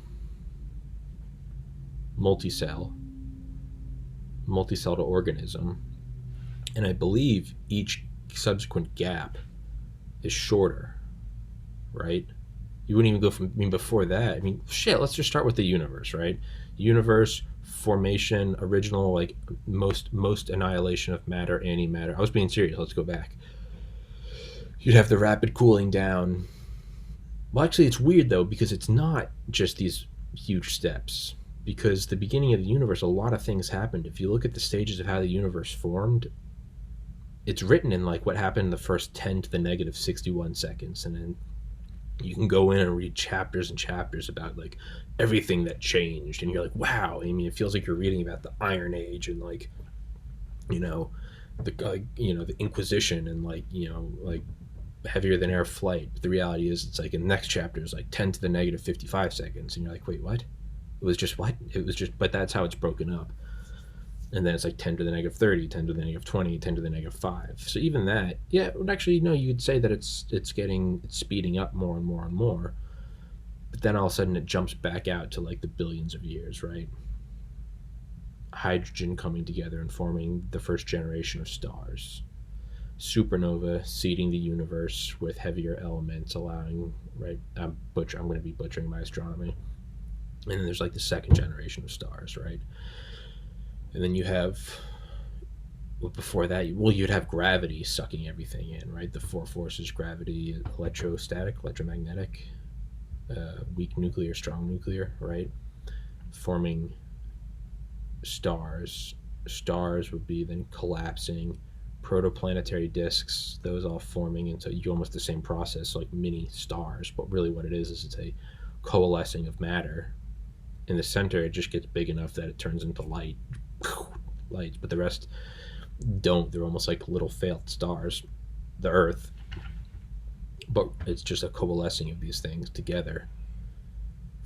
multi-cell, multi-cell to organism, and I believe each subsequent gap is shorter, right? You wouldn't even go from, I mean, before that, I mean, shit, let's just start with the universe, right? Universe, formation, original, like most annihilation of matter, antimatter. I was being serious, let's go back. You'd have the rapid cooling down. Well, actually, it's weird, though, because it's not just these huge steps. Because the beginning of the universe, a lot of things happened. If you look at the stages of how the universe formed, it's written in like what happened in the first 10 to the negative 61 seconds. And then you can go in and read chapters and chapters about like everything that changed. And you're like, wow. I mean, it feels like you're reading about the Iron Age and like, you know, the Inquisition and like, you know, like heavier than air flight. But the reality is it's like in the next chapter is like 10 to the negative 55 seconds. And you're like, wait, what? It was just what? It was just, but that's how it's broken up. And then it's like 10 to the negative 30, 10 to the negative 20, 10 to the negative 5. So even that, yeah, actually, no, you'd say that it's speeding up more and more and more. But then all of a sudden it jumps back out to like the billions of years, right? Hydrogen coming together and forming the first generation of stars. Supernova seeding the universe with heavier elements, allowing, right? I'm going to be butchering my astronomy. And then there's like the second generation of stars, right? And then you have, well, before that, well, you'd have gravity sucking everything in, right? The four forces: gravity, electrostatic, electromagnetic, weak nuclear, strong nuclear, right? Forming stars. Stars would be then collapsing, protoplanetary disks, those all forming into almost the same process, like mini stars. But really what it is it's a coalescing of matter. In the center, it just gets big enough that it turns into lights, but the rest don't. They're almost like little failed stars, the Earth. But it's just a coalescing of these things together,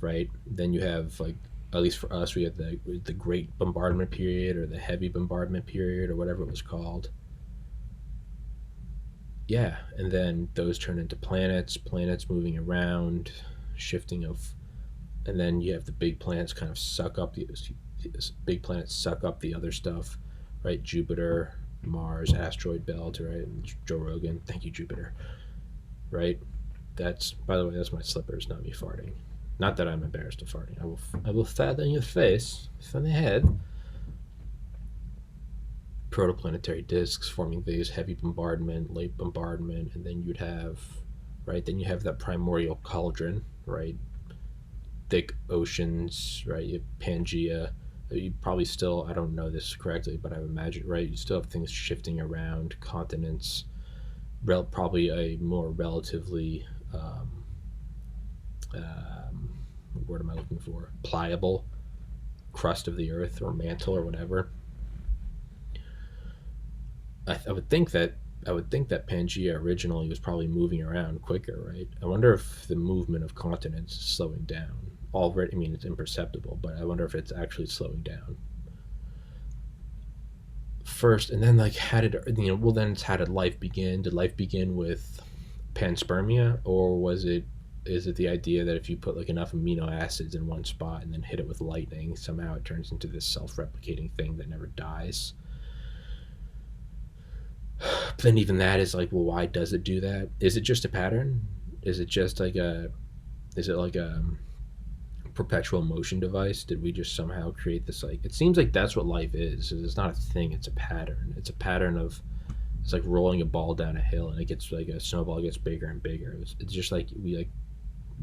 right? Then you have, like, at least for us, we have the Great Bombardment Period or the Heavy Bombardment Period or whatever it was called. Yeah, and then those turn into planets moving around, shifting of, and then you have the big planets kind of suck up the other stuff, right? Jupiter, Mars, asteroid belt, right? Joe Rogan, thank you, Jupiter, right? That's, by the way, that's my slippers, not me farting. Not that I'm embarrassed of farting. I will fart in your face, from the head. Protoplanetary disks forming these, heavy bombardment, late bombardment, and then you'd have, right? Then you have that primordial cauldron, right? Thick oceans, right? You have Pangea. You probably still, I don't know this correctly, but I would imagine, right? You still have things shifting around, continents, probably a more relatively, what word am I looking for? Pliable crust of the earth or mantle or whatever. I would think that Pangea originally was probably moving around quicker, right? I wonder if the movement of continents is slowing down. Already, I mean, it's imperceptible, but I wonder if it's actually slowing down. First, and then like how did life begin? Did life begin with panspermia, or is it the idea that if you put like enough amino acids in one spot and then hit it with lightning, somehow it turns into this self-replicating thing that never dies? But then even that is like, well, why does it do that? Is it just a pattern? Is it like a perpetual motion device? Did we just somehow create this, like, it seems like that's what life is. It's not a thing, it's a pattern. It's a pattern of, it's like rolling a ball down a hill and it gets like a snowball gets bigger and bigger. It's just like we like,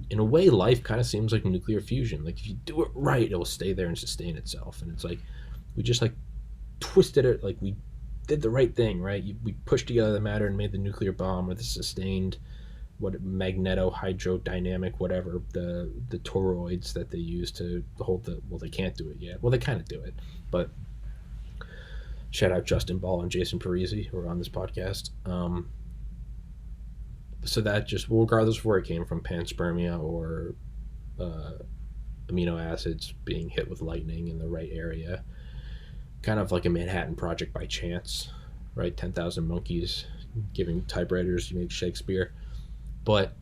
in a way, life kind of seems like nuclear fusion. Like if you do it right, it will stay there and sustain itself. And it's like we just like twisted it, like we did the right thing, right? We pushed together the matter and made the nuclear bomb with a sustained, hydrodynamic, whatever, the toroids that they use to hold they can't do it yet. Well, they kind of do it, but shout out Justin Ball and Jason Parisi, who are on this podcast. So that just, regardless of where it came from, panspermia or amino acids being hit with lightning in the right area, kind of like a Manhattan Project by chance, right? 10,000 monkeys giving typewriters, you make Shakespeare. But,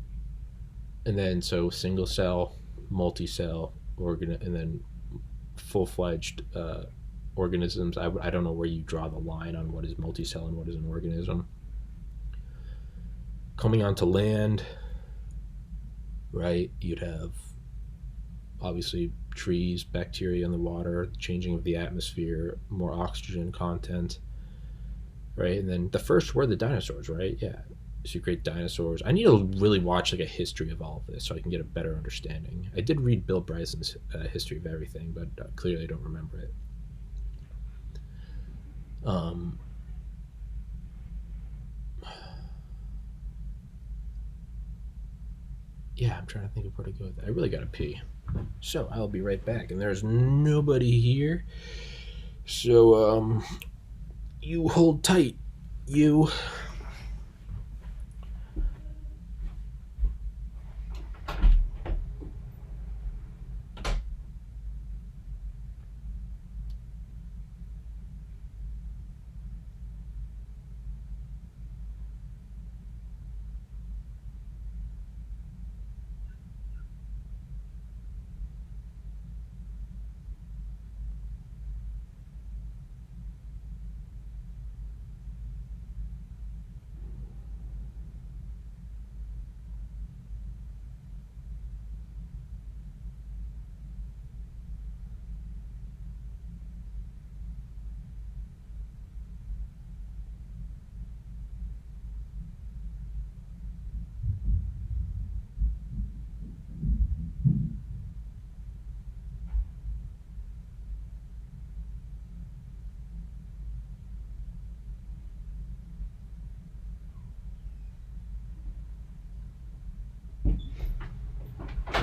and then so single cell, multi cell, and then full fledged organisms. I don't know where you draw the line on what is multi cell and what is an organism. Coming onto land, right? You'd have obviously trees, bacteria in the water, changing of the atmosphere, more oxygen content, right? And then the first were the dinosaurs, right? Yeah. So you create dinosaurs. I need to really watch like a history of all of this so I can get a better understanding. I did read Bill Bryson's History of Everything, but clearly I don't remember it. Yeah, I'm trying to think of where to go with that. I really gotta pee. So I'll be right back. And there's nobody here. So, you hold tight. You.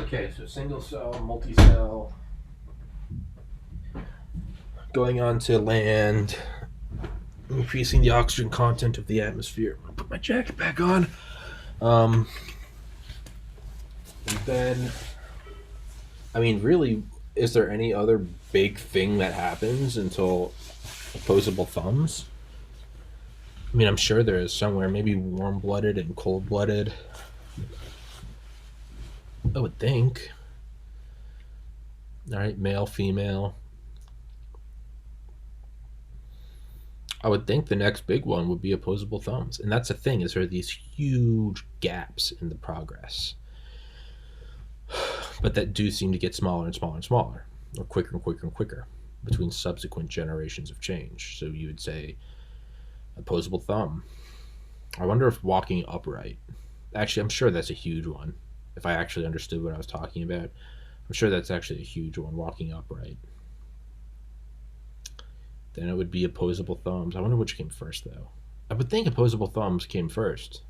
Okay, so single cell, multi cell, going on to land, increasing the oxygen content of the atmosphere. I'll put my jacket back on. And then, I mean, really, is there any other big thing that happens until opposable thumbs? I mean, I'm sure there is somewhere, maybe warm blooded and cold blooded. I would think. All right, male, female. I would think the next big one would be opposable thumbs. And that's the thing, is there are these huge gaps in the progress. But that do seem to get smaller and smaller and smaller, or quicker and quicker and quicker between subsequent generations of change. So you would say opposable thumb. I wonder if walking upright. Actually, I'm sure that's a huge one. If I actually understood what I was talking about, I'm sure that's actually a huge one, walking upright. Then it would be opposable thumbs. I wonder which came first, though. I would think opposable thumbs came first,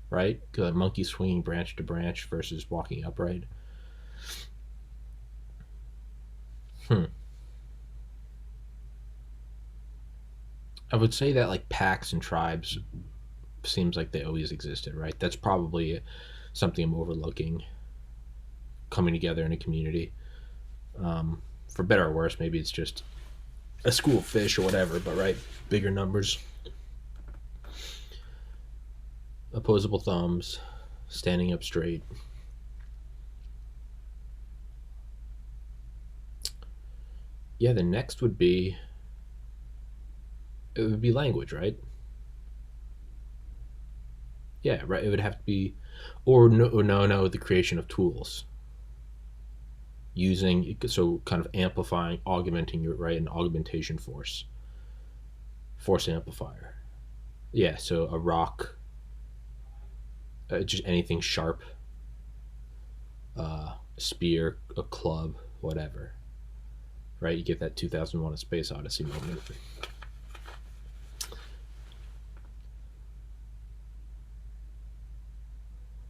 right? Because a monkey swinging branch to branch versus walking upright. I would say that like packs and tribes seems like they always existed, right? That's probably something I'm overlooking. Coming together in a community, for better or worse. Maybe it's just a school of fish or whatever, but right, bigger numbers. Opposable thumbs, standing up straight. Yeah, the next would be, it would be language, right? Yeah, right. It would have to be, or no, the creation of tools. Using, so kind of amplifying, augmenting your, right, an augmentation force amplifier. Yeah, so a rock, just anything sharp, a spear, a club, whatever, right? You get that 2001 A Space Odyssey moment.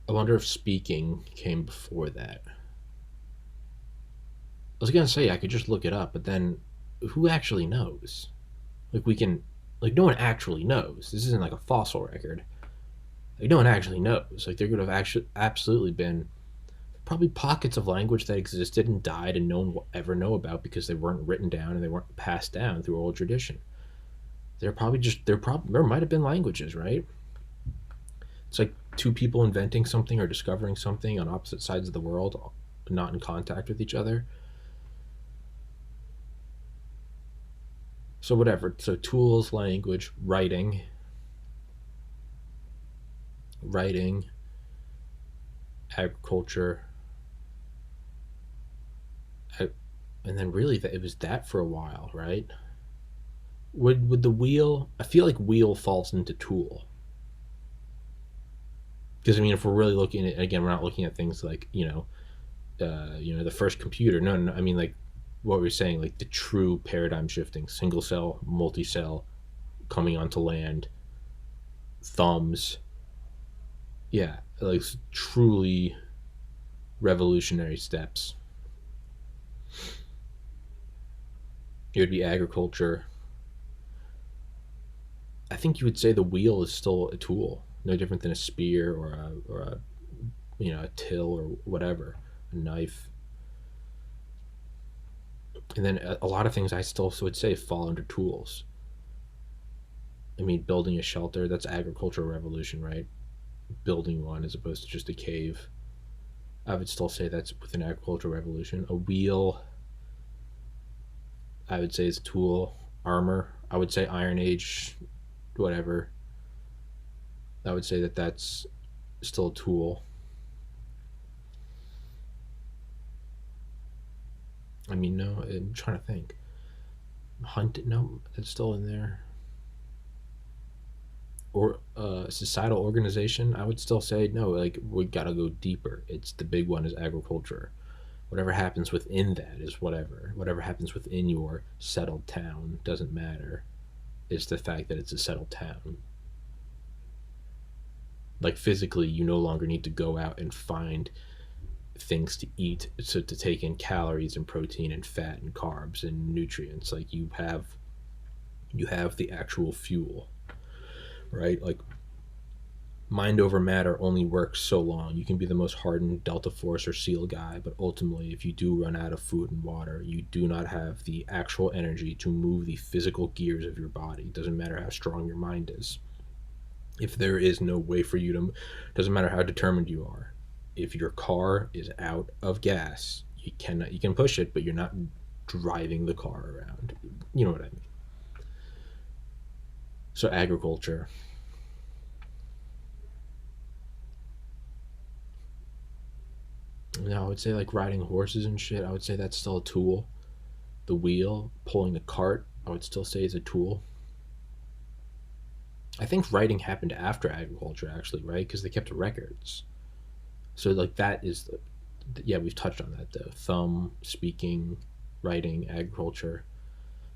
I wonder if speaking came before that. I was gonna say I could just look it up, but then who actually knows? Like we can, like no one actually knows. This isn't like a fossil record. Like no one actually knows. Like there could have actually absolutely been probably pockets of language that existed and died and no one will ever know about because they weren't written down and they weren't passed down through oral tradition. there might have been languages, right? It's like two people inventing something or discovering something on opposite sides of the world, not in contact with each other. So whatever. So tools, language, writing, agriculture, and then really that it was that for a while, right? Would the wheel? I feel like wheel falls into tool, because I mean, if we're really looking at, again, we're not looking at things like the first computer. No, no, I mean like what we're saying, like the true paradigm shifting, single cell, multi cell, coming onto land, thumbs, yeah, like truly revolutionary steps. It would be agriculture. I think you would say the wheel is still a tool, no different than a spear or a a till or whatever, a knife. And then a lot of things I still would say fall under tools. I mean, building a shelter, that's agricultural revolution, right? Building one as opposed to just a cave. I would still say that's within agricultural revolution. A wheel, I would say, is a tool. Armor, I would say Iron Age, whatever. I would say that that's still a tool. I mean, no, I'm trying to think. Hunt, no, it's still in there. Or societal organization, I would still say no. Like we gotta go deeper. It's the big one is agriculture. Whatever happens within that is whatever. Whatever happens within your settled town doesn't matter. It's the fact that it's a settled town. Like physically, you no longer need to go out and find things to eat to take in calories and protein and fat and carbs and nutrients. Like you have the actual fuel, right? Like mind over matter only works so long. You can be the most hardened Delta Force or SEAL guy, but ultimately, if you do run out of food and water, you do not have the actual energy to move the physical gears of your body. It doesn't matter how strong your mind is. If there is no way for you to, doesn't matter how determined you are. If your car is out of gas, you can push it, but you're not driving the car around. You know what I mean? So agriculture. No, I would say like riding horses and shit. I would say that's still a tool. The wheel, pulling the cart, I would still say is a tool. I think writing happened after agriculture, actually, right? Because they kept records. So like that is, yeah, we've touched on that though. Thumb, speaking, writing, agriculture.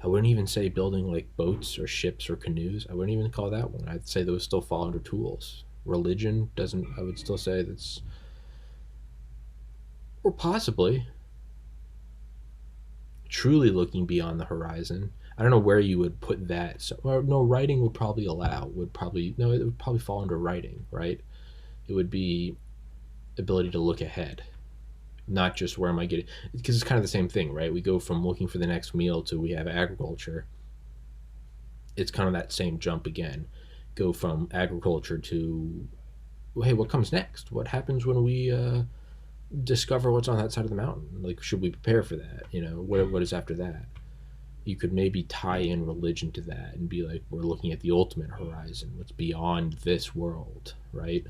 I wouldn't even say building like boats or ships or canoes. I wouldn't even call that one. I'd say those still fall under tools. Religion doesn't. I would still say that's, or possibly truly looking beyond the horizon. I don't know where you would put that. So, or no, writing would probably allow. Would probably no. It would probably fall under writing, right? It would be ability to look ahead, not just where am I getting. Because it's kind of the same thing, right? We go from looking for the next meal to we have agriculture. It's kind of that same jump again. Go from agriculture to, well, hey, what comes next? What happens when we discover what's on that side of the mountain? Like, should we prepare for that? What is after that? You could maybe tie in religion to that and be like, we're looking at the ultimate horizon, what's beyond this world, right?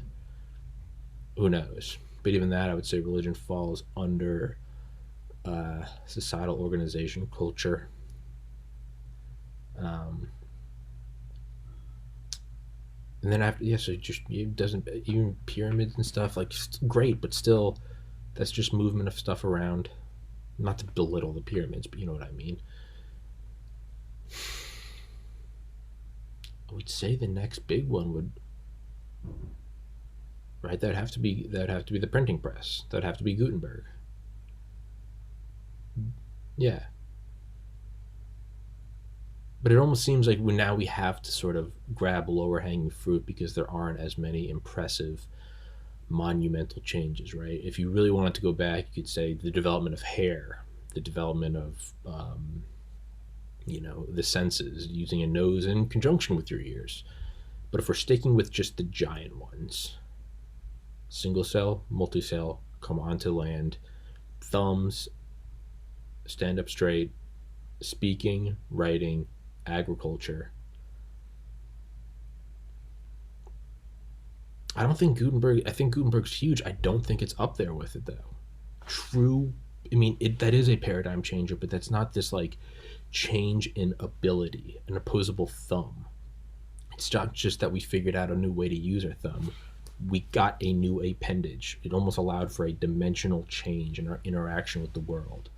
Who knows? But even that, I would say religion falls under societal organization, culture. Um, and then after, yeah, so it doesn't, even pyramids and stuff, like, great, but still, that's just movement of stuff around. Not to belittle the pyramids, but you know what I mean. I would say the next big one would, right? That'd have to be the printing press. That'd have to be Gutenberg. Yeah, but it almost seems like now we have to sort of grab lower hanging fruit because there aren't as many impressive monumental changes, right? If you really wanted to go back, you could say the development of hair, the development of the senses, using a nose in conjunction with your ears. But if we're sticking with just the giant ones, single cell, multi cell, come onto land, thumbs, stand up straight, speaking, writing, agriculture. I think Gutenberg's huge. I don't think it's up there with it though. True. I mean, that is a paradigm changer, but that's not this like change in ability, an opposable thumb. It's not just that we figured out a new way to use our thumb. We got a new appendage. It almost allowed for a dimensional change in our interaction with the world.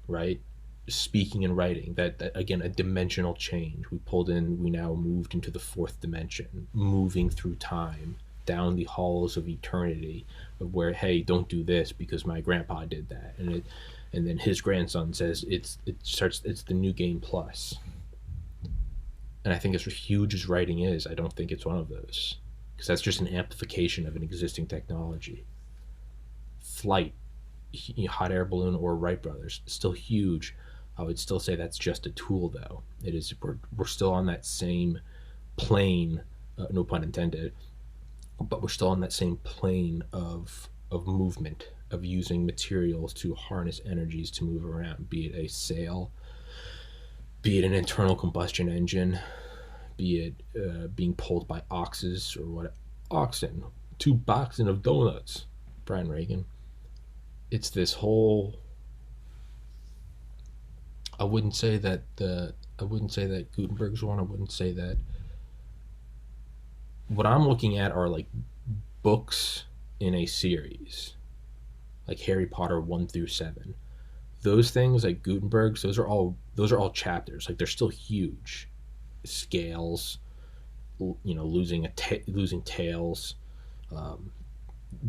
Right? Speaking and writing, that again, a dimensional change. We now moved into the fourth dimension, moving through time, down the halls of eternity, of where, hey, don't do this because my grandpa did that, and then his grandson says it's the new game plus. And I think as huge as writing is, I don't think it's one of those, because that's just an amplification of an existing technology. Flight, hot air balloon or Wright brothers, still huge. I would still say that's just a tool, though. It is. We're still on that same plane, no pun intended, but we're still on that same plane of movement, of using materials to harness energies to move around, be it a sail, be it an internal combustion engine, be it being pulled by oxes or what, oxen, 2 boxes of donuts, Brian Reagan. It's this whole. I wouldn't say that Gutenberg's one. I wouldn't say that. What I'm looking at are like books in a series, like Harry Potter 1 through 7. Those things like Gutenberg's, those are all chapters. Like they're still huge. Scales, losing tails,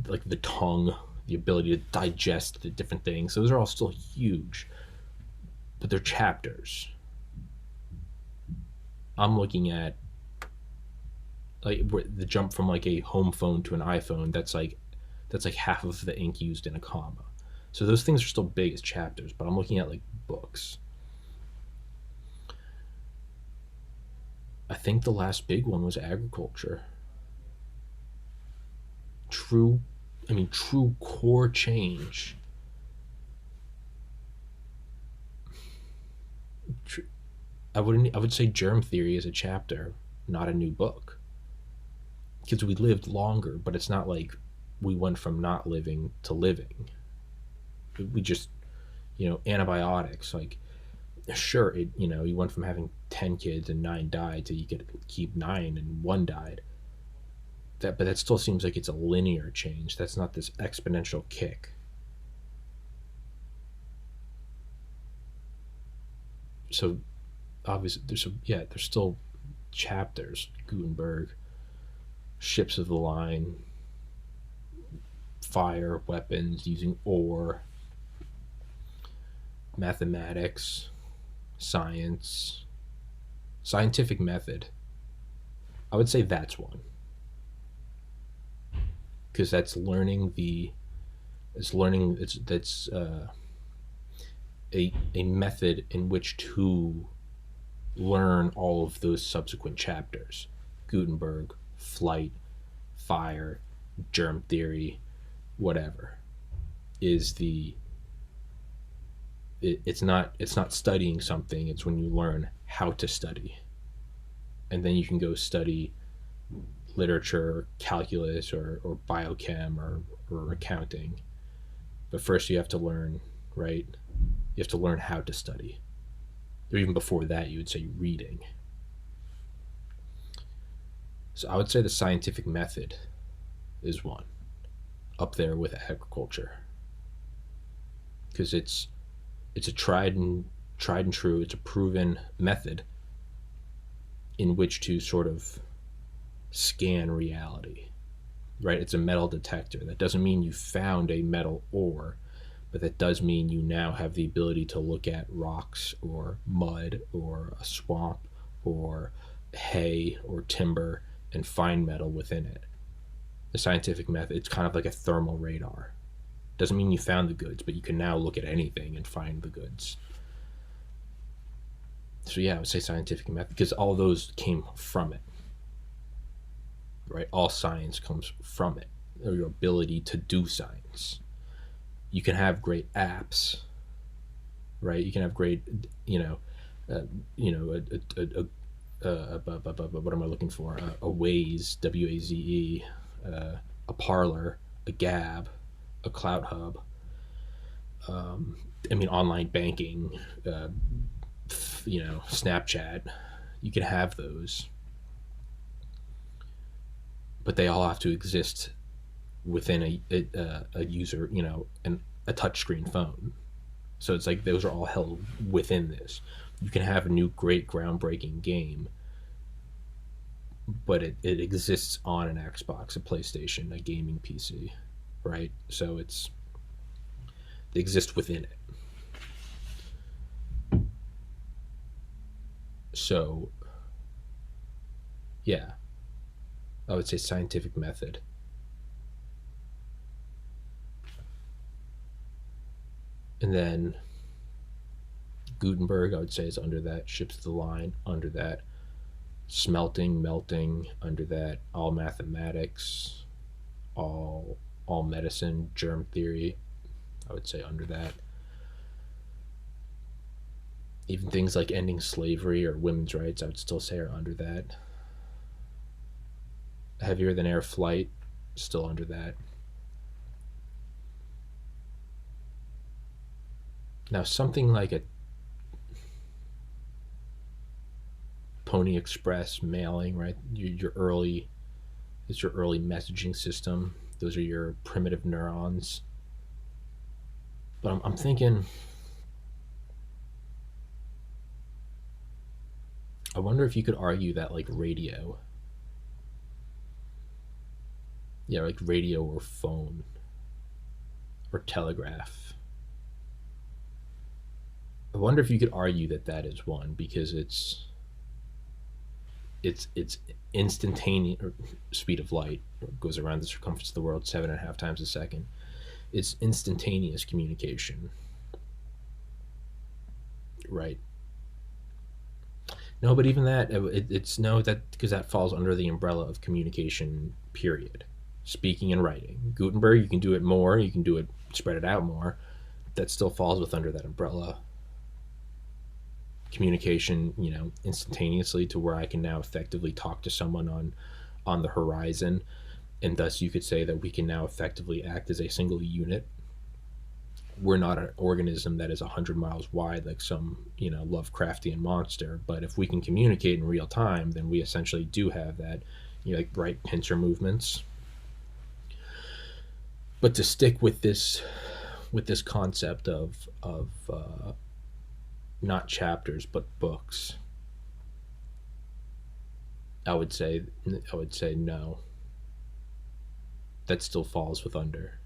like the tongue, the ability to digest the different things. Those are all still huge, but they're chapters. I'm looking at like the jump from like a home phone to an iPhone. That's like half of the ink used in a comma. So those things are still big as chapters, but I'm looking at like books. I think the last big one was agriculture. True core change. I would say germ theory is a chapter, not a new book. Because we lived longer, but it's not like we went from not living to living. We just, antibiotics, like, sure, you went from having 10 kids and 9 died to you could keep 9 and 1 died. But that still seems like it's a linear change. That's not this exponential kick. So obviously there's still chapters. Gutenberg, ships of the line, fire, weapons, using ore, mathematics, science, scientific method. I would say that's one, because that's a method in which to learn all of those subsequent chapters. Gutenberg, flight, fire, germ theory, whatever, is it's not studying something. It's when you learn how to study, and then you can go study literature, calculus, or biochem, or accounting. But first you have to learn, right? You have to learn how to study. Or even before that, you would say reading. So I would say the scientific method is one, up there with agriculture, because it's a tried and true, it's a proven method in which to sort of scan reality, right? It's a metal detector. That doesn't mean you found a metal ore, but that does mean you now have the ability to look at rocks or mud or a swamp or hay or timber and find metal within it. The scientific method, it's kind of like a thermal radar. Doesn't mean you found the goods, but you can now look at anything and find the goods. So yeah, I would say scientific method, because all those came from it, right? All science comes from it, or your ability to do science. You can have great apps, right? You can have great, what am I looking for? A Waze, WAZE, a Parler, a Gab, a Cloud Hub. Online banking, Snapchat. You can have those, but they all have to exist within a user, and a touchscreen phone. So it's like those are all held within this. You can have a new great groundbreaking game, but it exists on an Xbox, a PlayStation, a gaming PC, right? So they exist within it. So yeah, I would say scientific method. And then Gutenberg, I would say, is under that. Ships of the line, under that. Smelting, melting, under that. All mathematics, all medicine, germ theory, I would say under that. Even things like ending slavery or women's rights, I would still say are under that. Heavier than air flight, still under that. Now, something like a Pony Express mailing, right? It's your early messaging system. Those are your primitive neurons. But I'm thinking, I wonder if you could argue that like radio, like radio or phone or telegraph. I wonder if you could argue that is one, because it's instantaneous, or speed of light, goes around the circumference of the world 7.5 times a second. It's instantaneous communication, right? No, but even that, it's no, that because that falls under the umbrella of communication, period. Speaking and writing. Gutenberg, you can do it more, you can do it, spread it out more. That still falls under that umbrella. Communication, instantaneously, to where I can now effectively talk to someone on the horizon, and thus you could say that we can now effectively act as a single unit. We're not an organism that is 100 miles wide like some, Lovecraftian monster, but if we can communicate in real time, then we essentially do have that, like bright pincer movements. But to stick with this concept of not chapters but books, I would say no. That still falls with under.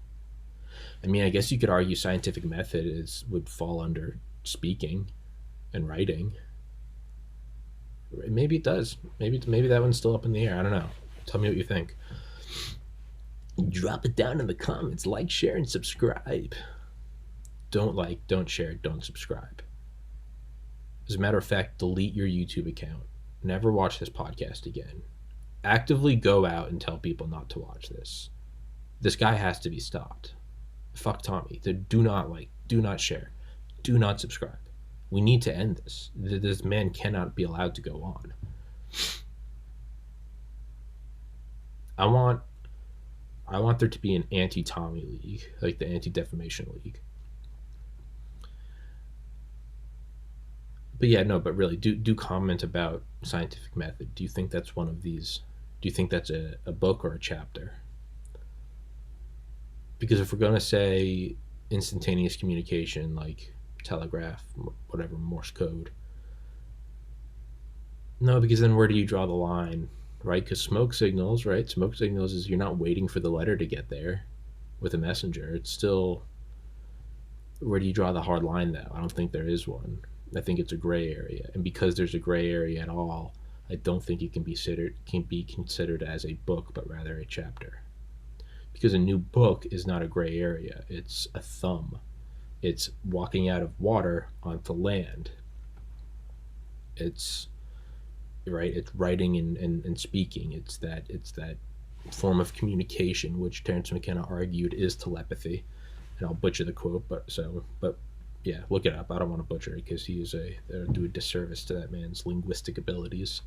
I guess you could argue scientific method would fall under speaking and writing. Maybe it does. Maybe that one's still up in the air. I don't know. Tell me what you think. Drop it down in the comments. Like, share, and subscribe. Don't like, don't share, don't subscribe. As a matter of fact, delete your YouTube account. Never watch this podcast again. Actively go out and tell people not to watch this. This guy has to be stopped. Fuck Tommy. Do not like, do not share, do not subscribe. We need to end this. This man cannot be allowed to go on. I want there to be an anti-Tommy league, like the Anti-Defamation League. But yeah, no, but really, do comment about scientific method. Do you think that's one of these? Do you think that's a book or a chapter? Because if we're going to say instantaneous communication, like telegraph, whatever, Morse code, no, because then where do you draw the line, right? Because smoke signals, right? Smoke signals is you're not waiting for the letter to get there with a messenger. It's still, where do you draw the hard line, though? I don't think there is one. I think it's a gray area. And because there's a gray area at all, I don't think it can be considered as a book, but rather a chapter. because a new book is not a gray area. It's a thumb. It's walking out of water onto land. It's right. It's writing and speaking. It's that form of communication, which Terence McKenna argued is telepathy. And I'll butcher the quote, but yeah, look it up. I don't want to butcher it because he is do a disservice to that man's linguistic abilities.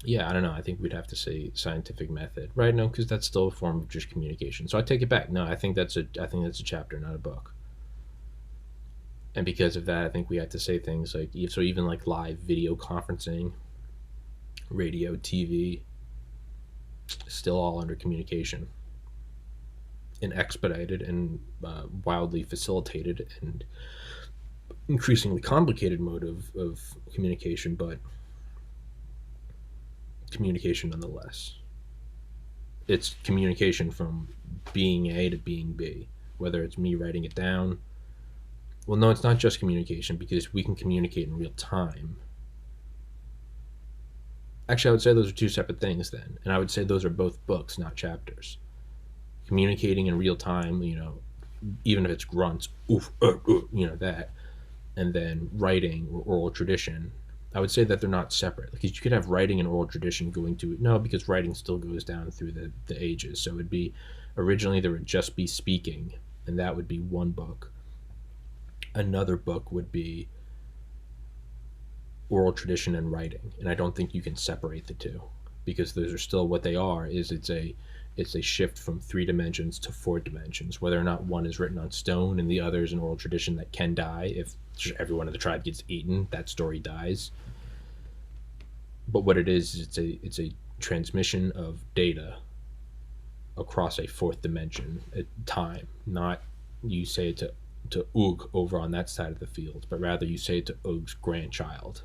Yeah, I don't know. I think we'd have to say scientific method, right? No, because that's still a form of just communication. So I take it back. No, I think that's a chapter, not a book. And because of that, I think we have to say things like so even like live video conferencing, radio, TV, still all under communication, an expedited and wildly facilitated and increasingly complicated mode of communication, but communication nonetheless. It's communication from being A to being B, whether it's me writing it down. Well, no, it's not just communication because we can communicate in real time. Actually, I would say those are two separate things then, and I would say those are both books, not chapters. Communicating in real time, even if it's grunts, oof, that, and then writing or oral tradition. I would say that they're not separate because you could have writing and oral tradition going to no, because writing still goes down through the ages. So it'd be originally there would just be speaking, and that would be one book. Another book would be oral tradition and writing, and I don't think you can separate the two because those are still what they are. It's a shift from 3 dimensions to 4 dimensions. Whether or not one is written on stone and the other is an oral tradition that can die if everyone in the tribe gets eaten, that story dies. But what it is it's a transmission of data across a 4th dimension at time. Not you say it to Oog over on that side of the field, but rather you say it to Oog's grandchild,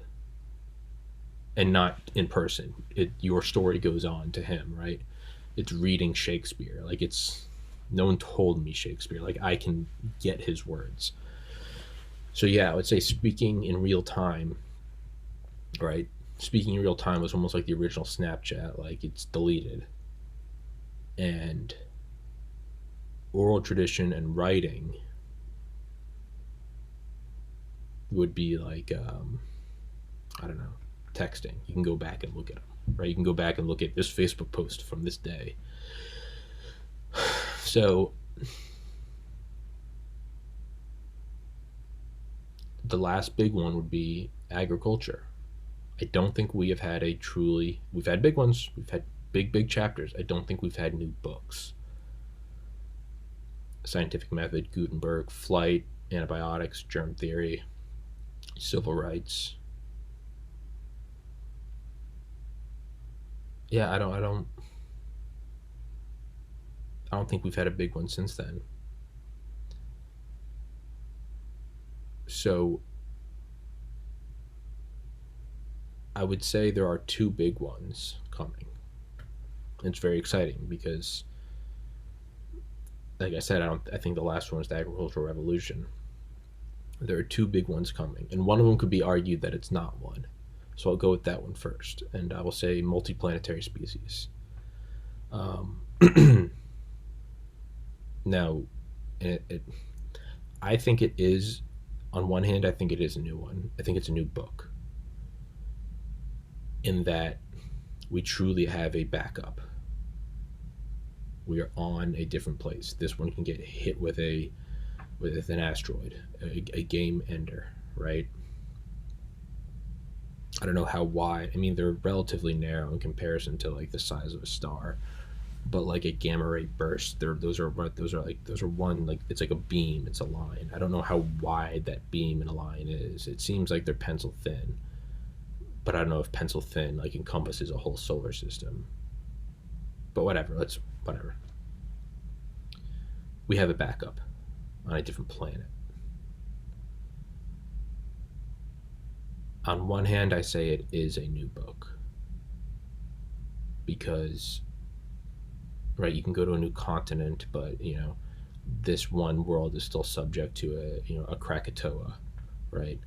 and not in person. Your story goes on to him, right? It's reading Shakespeare. Like no one told me Shakespeare. Like I can get his words. So yeah, I would say speaking in real time, right? Speaking in real time was almost like the original Snapchat. Like it's deleted. And oral tradition and writing would be like I don't know, texting. You can go back and look at them, right? You can go back and look at this Facebook post from this day. So the last big one would be agriculture. I don't think we have had we've had big ones, we've had big chapters. I don't think we've had new books. Scientific method, Gutenberg, flight, antibiotics, germ theory, civil rights. Yeah, I don't think we've had a big one since then. So I would say there are 2 big ones coming. It's very exciting because, like I said, I think the last one was the agricultural revolution. There are 2 big ones coming, and one of them could be argued that it's not one. So I'll go with that one first, and I will say multiplanetary species. Now, I think it is. On one hand, I think it is a new one. I think it's a new book. In that we truly have a backup. We are on a different place. This one can get hit with an asteroid, a game ender, right? I don't know how wide. I mean, they're relatively narrow in comparison to like the size of a star, but like a gamma ray burst, those are one, like it's like a beam. It's a line. I don't know how wide that beam in a line is. It seems like they're pencil thin, but I don't know if pencil thin like encompasses a whole solar system. But whatever. We have a backup on a different planet. On one hand, I say it is a new book because, right, you can go to a new continent, but this one world is still subject to a Krakatoa, right?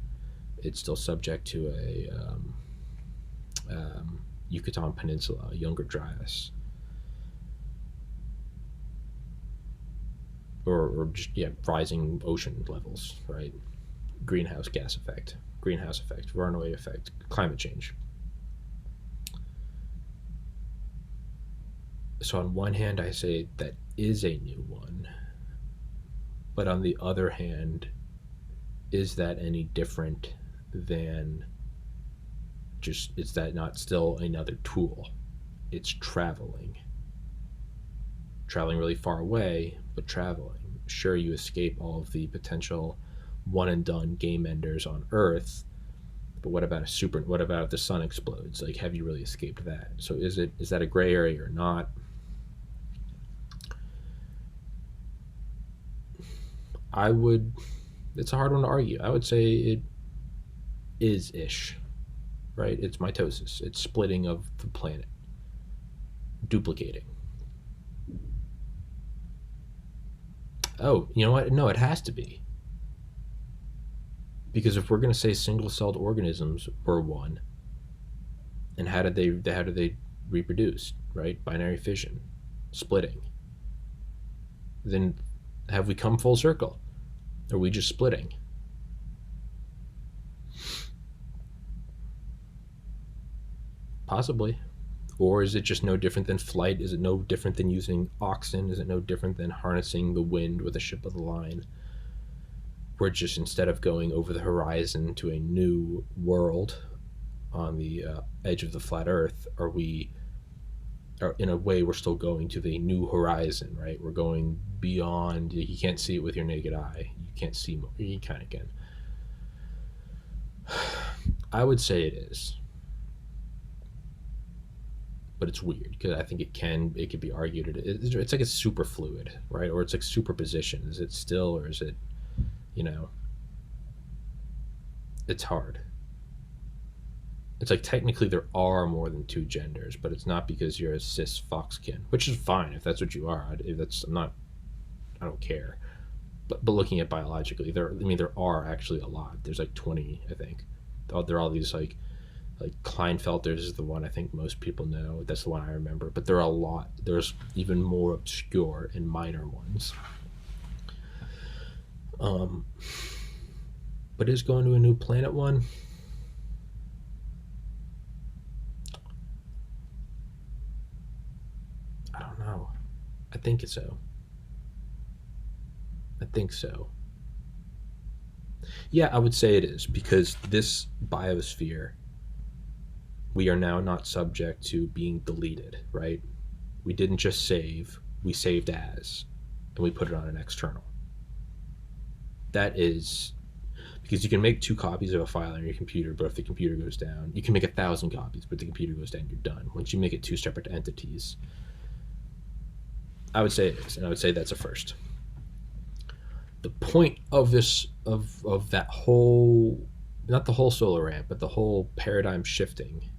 It's still subject to Yucatan Peninsula, Younger Dryas, or just rising ocean levels, right? Greenhouse effect, runaway effect, climate change. So on one hand, I say that is a new one, but on the other hand, is that any different than just, is that not still another tool? It's traveling really far away, but traveling. Sure, you escape all of the potential one and done game enders on Earth, but what about what about if the sun explodes? Like, have you really escaped that? So is that a gray area or not? I would, it's a hard one to argue. I would say it is ish, right? It's mitosis. It's splitting of the planet, duplicating. Oh, you know what? No, it has to be. Because if we're going to say single-celled organisms were one, and how did they reproduce, right? Binary fission, splitting. Then have we come full circle? Are we just splitting? Possibly. Or is it just no different than flight? Is it no different than using oxen? Is it no different than harnessing the wind with a ship of the line? We're just, instead of going over the horizon to a new world on the edge of the flat Earth, in a way, we're still going to the new horizon, right? We're going beyond. You can't see it with your naked eye. You can't see more. You kind of can. I would say it is, but it's weird because I think it could be argued. It's like it's super fluid, right? Or it's like superposition. Is it still, or is it, it's hard. It's like technically there are more than two genders, but it's not because you're a cis foxkin, which is fine if that's what you are. I don't care. But looking at biologically, there are actually a lot. There's like 20, I think. There are all these like Klinefelters is the one I think most people know. That's the one I remember. But there are a lot. There's even more obscure and minor ones. But is going to a new planet one? I don't know. I think so. I think so. Yeah, I would say it is because this biosphere, we are now not subject to being deleted, right? We didn't just save, we saved as, and we put it on an external. That is because you can make 2 copies of a file on your computer, but if the computer goes down, you can make 1,000 copies, but the computer goes down, you're done. Once you make it 2 separate entities, I would say it is, and I would say that's a first. The point of this, of that whole, not the whole solar ramp, but the whole paradigm shifting,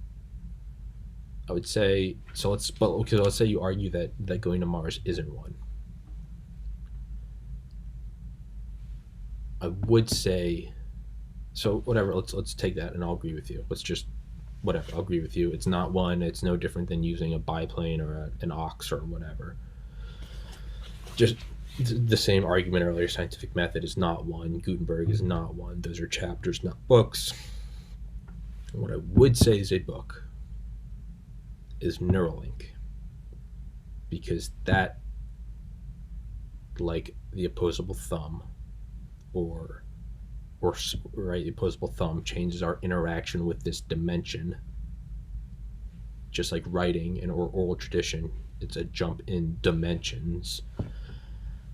I would say, let's say you argue that going to Mars isn't one. I would say, so whatever, let's take that and I'll agree with you. I'll agree with you. It's not one. It's no different than using a biplane or an ox or whatever. Just the same argument earlier. Scientific method is not one. Gutenberg is not one. Those are chapters, not books. And what I would say is a book is Neuralink, because that, like the opposable thumb, or right, the opposable thumb changes our interaction with this dimension. Just like writing and oral tradition, it's a jump in dimensions.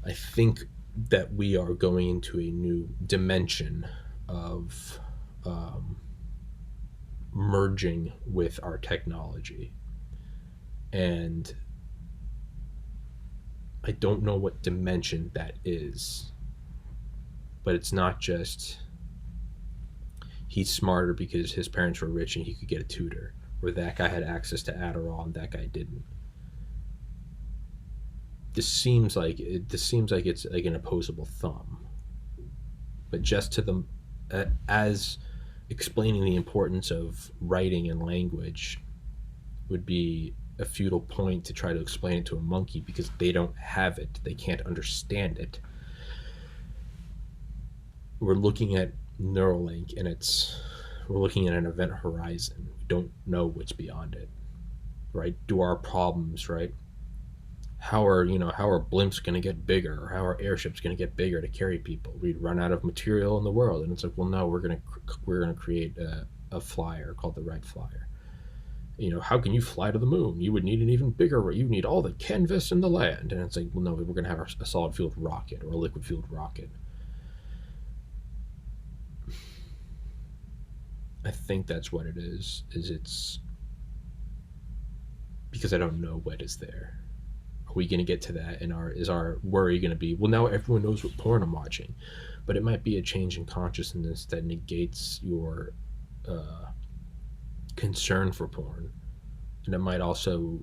I think that we are going into a new dimension of merging with our technology. And I don't know what dimension that is. But it's not just he's smarter because his parents were rich and he could get a tutor, or that guy had access to Adderall and that guy didn't. This seems like it's like an opposable thumb, but just to the as explaining the importance of writing and language would be a futile point to try to explain it to a monkey because they don't have it. They can't understand it. We're looking at Neuralink and we're looking at an event horizon. We don't know what's beyond it, right? Do our problems, right? How are blimps going to get bigger, or how are airships going to get bigger to carry people? We'd run out of material in the world, and it's like, well, no, we're gonna create a flyer called the Red Flyer. How can you fly to the moon? You would need an even bigger. You need all the canvas in the land, and it's like, well, no, we're gonna have a solid fueled rocket or a liquid fueled rocket. I think that's what it is. It's because I don't know what is there. Are we going to get to that? And is our worry going to be, well, now everyone knows what porn I'm watching, but it might be a change in consciousness that negates your concern for porn, and it might also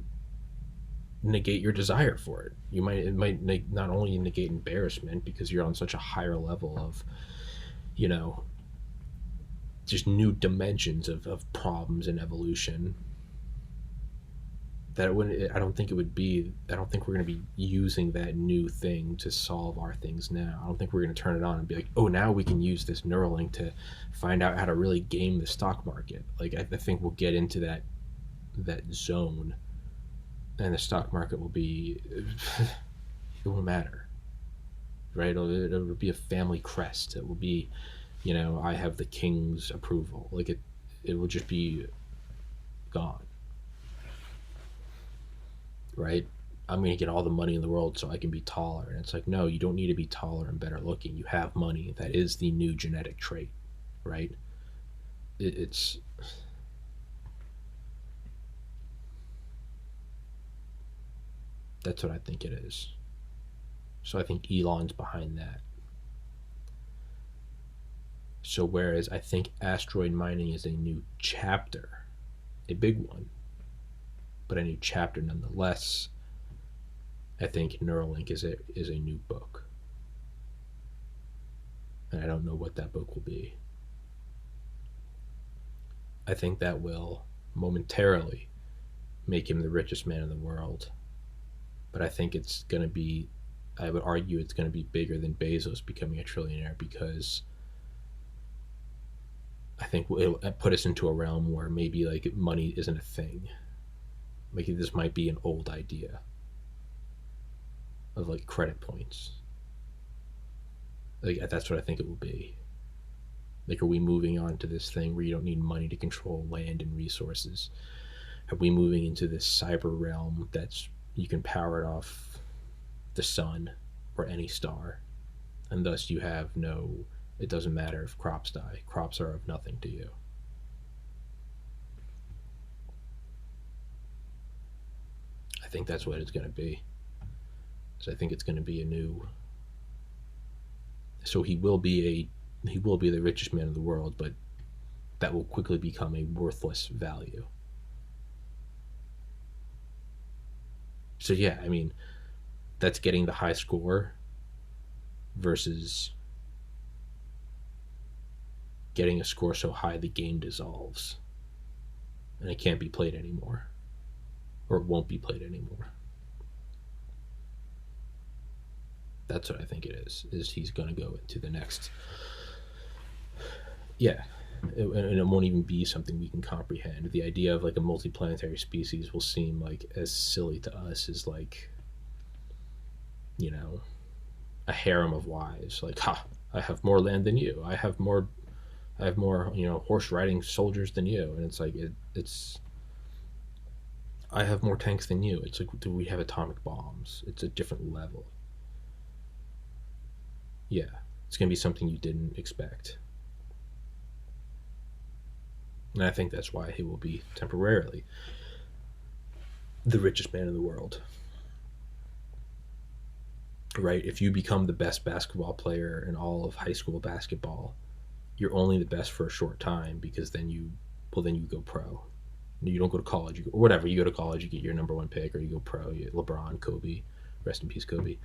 negate your desire for it. It might not only negate embarrassment because you're on such a higher level of, just new dimensions of problems and evolution, that I don't think we're going to be using that new thing to solve our things now. I don't think we're going to turn it on and be like, oh, now we can use this Neuralink to find out how to really game the stock market. Like, I think we'll get into that zone, and the stock market will be, it won't matter, right? It'll be a family crest. It will be, I have the king's approval. Like, it will just be gone. Right? I'm going to get all the money in the world so I can be taller. And it's like, no, you don't need to be taller and better looking. You have money. That is the new genetic trait, right? It's that's what I think it is. So I think Elon's behind that. So whereas I think asteroid mining is a new chapter, a big one, but a new chapter nonetheless, I think Neuralink is a new book. And I don't know what that book will be. I think that will momentarily make him the richest man in the world. But I think it's going to be, I would argue it's going to be bigger than Bezos becoming a trillionaire, because I think it'll put us into a realm where maybe like money isn't a thing. Maybe this might be an old idea of like credit points. Like, that's what I think it will be. Like, are we moving on to this thing where you don't need money to control land and resources? Are we moving into this cyber realm that's, you can power it off the sun or any star, and thus you have it doesn't matter if crops die. Crops are of nothing to you. I think that's what it's going to be. So I think it's going to be a new. So he will be the richest man in the world, but that will quickly become a worthless value. So yeah, I mean, that's getting the high score versus getting a score so high the game dissolves and it can't be played anymore, or it won't be played anymore. That's what I think it is he's going to go into the next. Yeah, and it won't even be something we can comprehend. The idea of like a multiplanetary species will seem like as silly to us as like, a harem of wives. Like, I have more land than you. I have more horse riding soldiers than you. And it's like, it's I have more tanks than you. It's like, do we have atomic bombs? It's a different level. Yeah, it's going to be something you didn't expect. And I think that's why he will be temporarily the richest man in the world. Right? If you become the best basketball player in all of high school basketball, you're only the best for a short time, because then you go pro. You don't go to college, or whatever. You go to college, you get your number one pick, or you go pro. You get LeBron, Kobe, rest in peace, Kobe.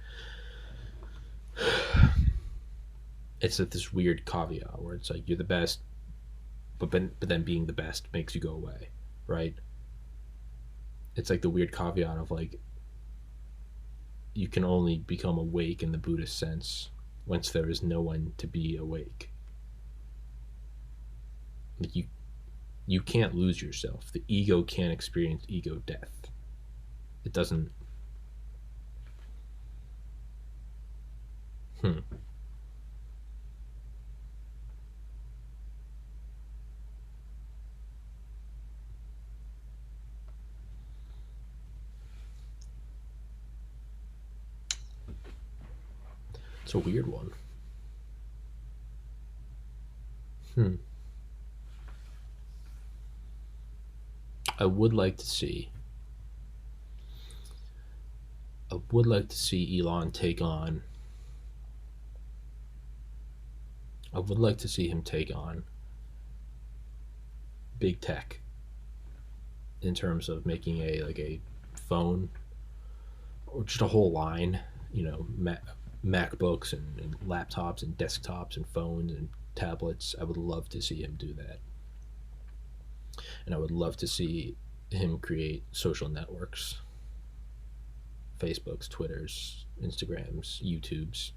It's this weird caveat where it's like, you're the best but then being the best makes you go away, right? It's like the weird caveat of like you can only become awake in the Buddhist sense once there is no one to be awake. Like you can't lose yourself. The ego can't experience ego death. It doesn't. It's a weird one. I would like to see Elon take on. I would like to see him take on big tech in terms of making a phone or just a whole line, MacBooks and laptops and desktops and phones and tablets. I would love to see him do that. And I would love to see him create social networks. Facebooks, Twitters, Instagrams, YouTubes.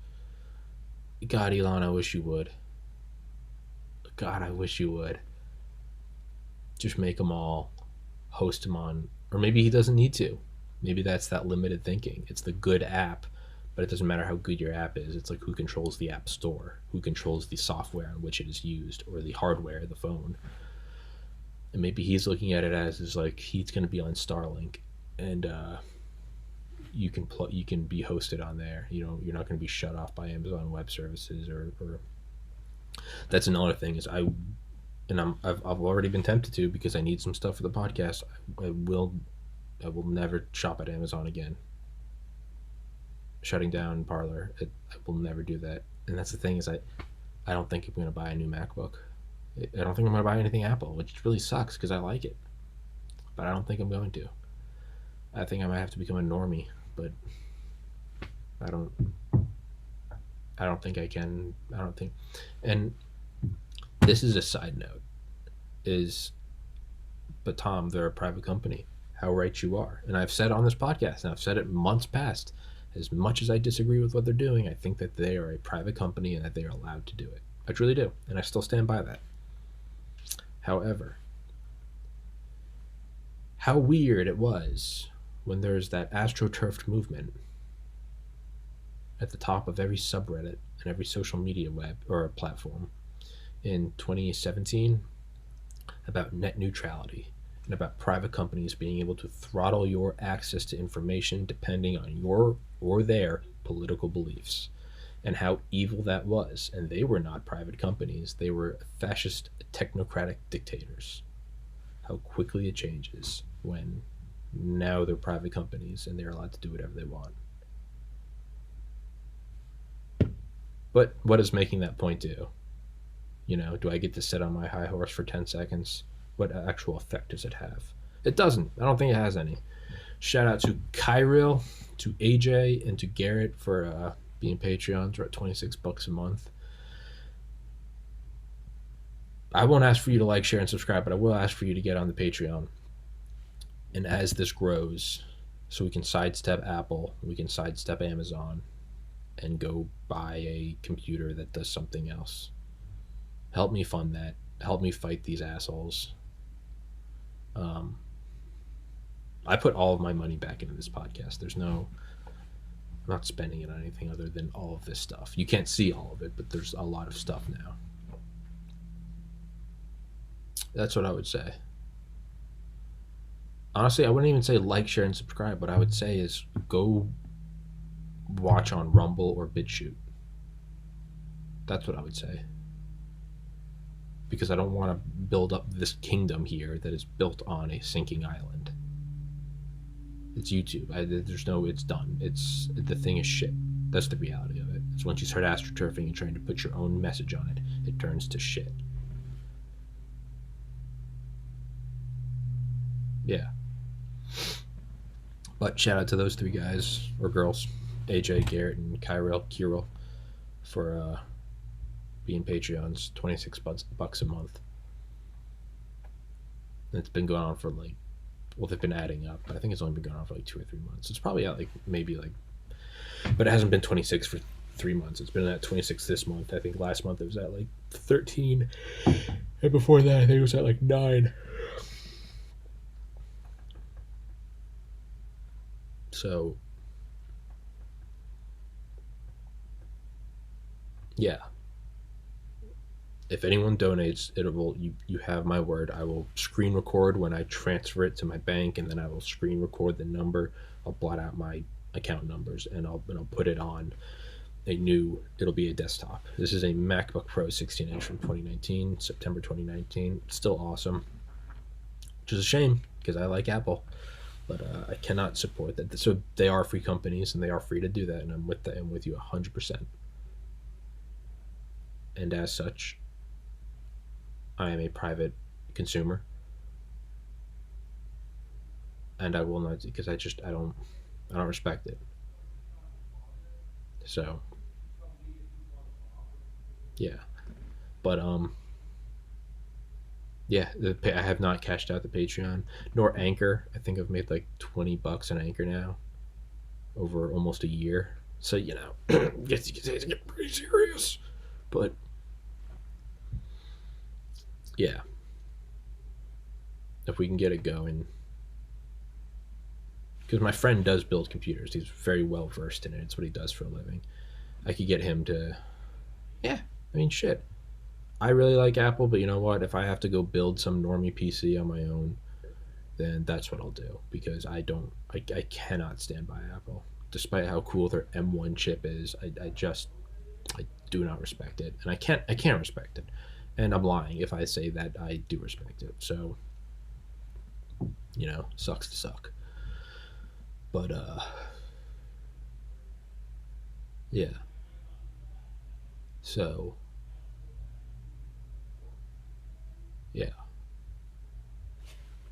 God, Elon, I wish you would. God, I wish you would. Just make them all, host them on, or maybe he doesn't need to. Maybe that's that limited thinking. It's the good app, but it doesn't matter how good your app is. It's like who controls the app store, who controls the software on which it is used, or the hardware, the phone. And maybe he's looking at it as is like he's going to be on Starlink, and you can be hosted on there. You're not going to be shut off by Amazon Web Services or that's another thing is I've already been tempted to because I need some stuff for the podcast. I will never shop at Amazon again. Shutting down Parler, I will never do that. And that's the thing is I don't think I'm going to buy a new MacBook. I don't think I'm going to buy anything Apple, which really sucks because I like it. But I don't think I'm going to. I think I might have to become a normie, but I don't think I can. I don't think. And this is a side note. But Tom, they're a private company. How right you are. And I've said on this podcast, and I've said it months past, as much as I disagree with what they're doing, I think that they are a private company and that they are allowed to do it. I truly do. And I still stand by that. However, how weird it was when there's that astroturfed movement at the top of every subreddit and every social media web or platform in 2017 about net neutrality and about private companies being able to throttle your access to information depending on your or their political beliefs, and how evil that was. And they were not private companies. They were fascist technocratic dictators. How quickly it changes when now they're private companies and they're allowed to do whatever they want. But what does making that point do? Do I get to sit on my high horse for 10 seconds? What actual effect does it have? It doesn't. I don't think it has any. Shout out to Kyril, to AJ, and to Garrett for being Patreons. We're at $26 a month. I won't ask for you to like, share, and subscribe, but I will ask for you to get on the Patreon. And as this grows, so we can sidestep Apple, we can sidestep Amazon, and go buy a computer that does something else. Help me fund that. Help me fight these assholes. I put all of my money back into this podcast. I'm not spending it on anything other than all of this stuff. You can't see all of it, but there's a lot of stuff now. That's what I would say. Honestly, I wouldn't even say like, share, and subscribe. What I would say is go watch on Rumble or BitChute. That's what I would say. Because I don't want to build up this kingdom here that is built on a sinking island. It's YouTube. It's done. The thing is shit. That's the reality of it. It's once you start astroturfing and trying to put your own message on it, it turns to shit. Yeah. But shout out to those three guys or girls, AJ, Garrett, and Kyril, for being Patreons. $26 a month. And it's been going on for like, well, they've been adding up, but I think it's only been going on for like 2 or 3 months. It's probably at like maybe like, but it hasn't been 26 for 3 months. It's been at 26 this month. I think last month it was at like 13, and before that I think it was at like 9. So yeah, if anyone donates, it will, you have my word. I will screen record when I transfer it to my bank, and then I will screen record the number. I'll blot out my account numbers, and I'll put it on it'll be a desktop. This is a MacBook Pro 16-inch from 2019, September 2019. It's still awesome, which is a shame because I like Apple, but I cannot support that. So they are free companies, and they are free to do that, and I'm with that. I'm with you 100%. And as such, I am a private consumer, and I will not, because I don't respect it. So yeah, but yeah, I have not cashed out the Patreon nor Anchor. I think I've made like $20 on Anchor now over almost a year. So gets pretty serious. But yeah, if we can get it going, because my friend does build computers. He's very well versed in it. It's what he does for a living. I could get him to, yeah. I mean, shit. I really like Apple, but you know what? If I have to go build some normie PC on my own, then that's what I'll do, because I cannot stand by Apple. Despite how cool their M1 chip is, I do not respect it, and I can't respect it, and I'm lying if I say that I do respect it. So, sucks to suck. But yeah. So yeah,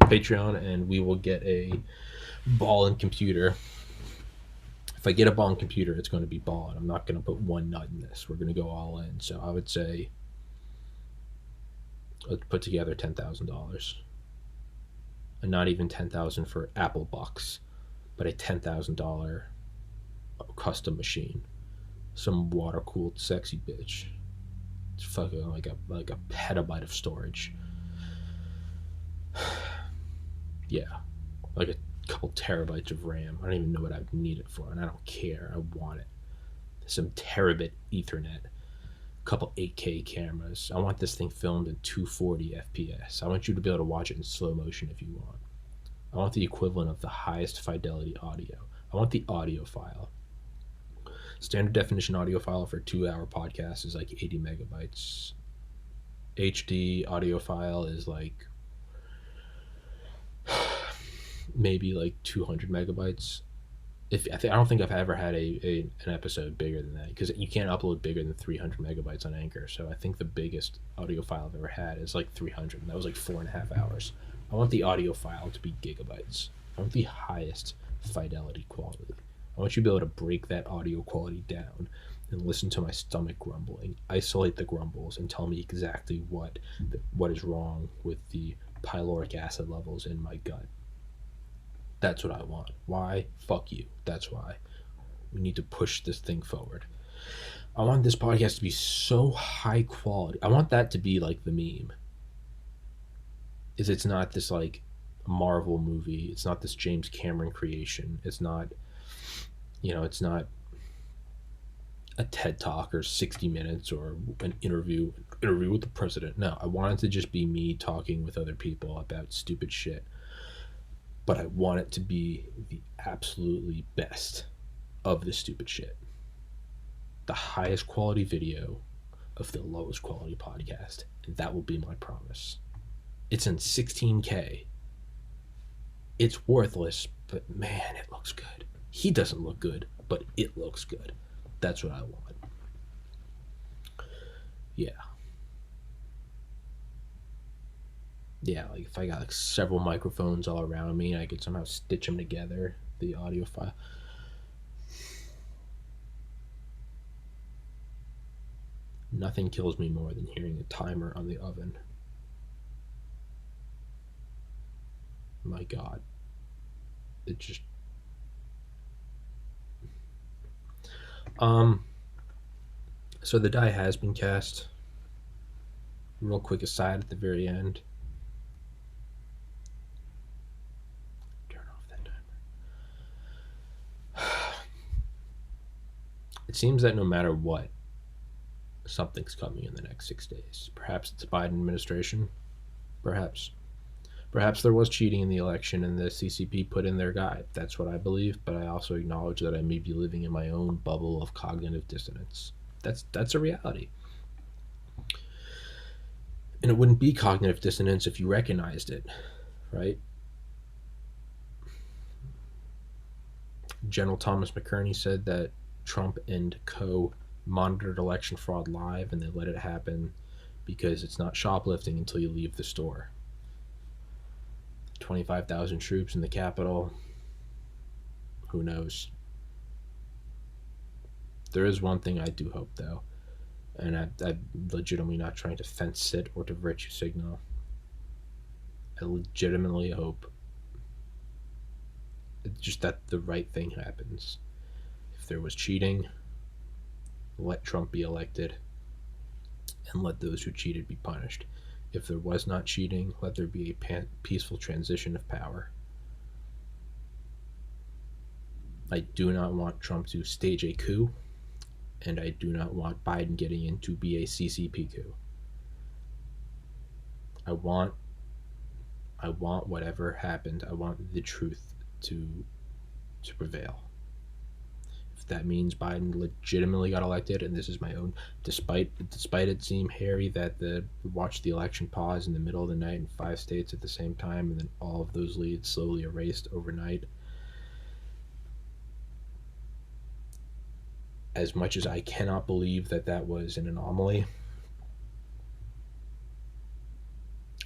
Patreon, and we will get a ball and computer. If I get a ball and computer, it's going to be ball, and I'm not going to put one nut in this. We're going to go all in. So I would say let's put together $10,000, and not even 10,000 for Apple bucks, but a $10,000 custom machine, some water cooled sexy bitch. It's fucking like a petabyte of storage. Yeah, like a couple terabytes of RAM. I don't even know what I would need it for, and I don't care. I want it. Some terabit Ethernet, a couple 8K cameras. I want this thing filmed in 240 FPS. I want you to be able to watch it in slow motion if you want. I want the equivalent of the highest fidelity audio. I want the audio file. Standard definition audio file for a 2-hour podcast is like 80 megabytes. HD audio file is like maybe like 200 megabytes. I don't think I've ever had an episode bigger than that, because you can't upload bigger than 300 megabytes on Anchor. So I think the biggest audio file I've ever had is like 300, and that was like 4.5 hours. I want the audio file to be gigabytes. I want the highest fidelity quality. I want you to be able to break that audio quality down and listen to my stomach grumbling, isolate the grumbles, and tell me exactly what is wrong with the pyloric acid levels in my gut. That's what I want. Why? Fuck you. That's why. We need to push this thing forward. I want this podcast to be so high quality. I want that to be like the meme. It's not this like Marvel movie. It's not this James Cameron creation. It's not, it's not a TED Talk or 60 Minutes or an interview with the president. No, I want it to just be me talking with other people about stupid shit. But I want it to be the absolutely best of the stupid shit. The highest quality video of the lowest quality podcast. And that will be my promise. It's in 16K. It's worthless, but man, it looks good. He doesn't look good, but it looks good. That's what I want. Yeah. Yeah, like if I got like several microphones all around me, I could somehow stitch them together, the audio file. Nothing kills me more than hearing a timer on the oven. my God. It just so the die has been cast. Real quick aside at the very end. Turn off that timer. It seems that no matter what, something's coming in the next 6 days. Perhaps it's a Biden administration. Perhaps. Perhaps there was cheating in the election and the CCP put in their guy. That's what I believe, but I also acknowledge that I may be living in my own bubble of cognitive dissonance. That's a reality. And it wouldn't be cognitive dissonance if you recognized it, right? General Thomas McCurney said that Trump and co monitored election fraud live and they let it happen because it's not shoplifting until you leave the store. 25,000 troops in the Capitol. Who knows? There is one thing I do hope, though, and I'm legitimately not trying to fence sit or to virtue signal. I legitimately hope just that the right thing happens. If there was cheating, let Trump be elected and let those who cheated be punished. If there was not cheating, let there be a peaceful transition of power. I do not want Trump to stage a coup, and I do not want Biden getting in to be a CCP coup. I want whatever happened, I want the truth to prevail. If that means Biden legitimately got elected, and this is my own, despite it seem hairy that watch the election pause in the middle of the night in 5 states at the same time, and then all of those leads slowly erased overnight. As much as I cannot believe that was an anomaly,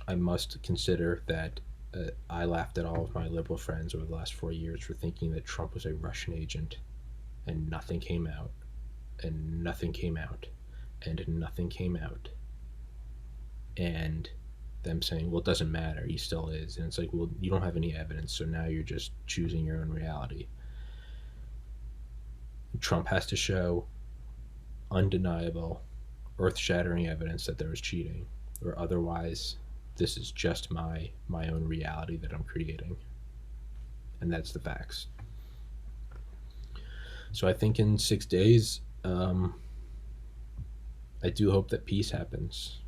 I must consider that I laughed at all of my liberal friends over the last 4 years for thinking that Trump was a Russian agent, and nothing came out, and nothing came out, and nothing came out. And them saying, well, it doesn't matter, he still is. And it's like, well, you don't have any evidence, so now you're just choosing your own reality. Trump has to show undeniable, earth-shattering evidence that there was cheating, or otherwise this is just my own reality that I'm creating. And that's the facts. So I think in 6 days, I do hope that peace happens.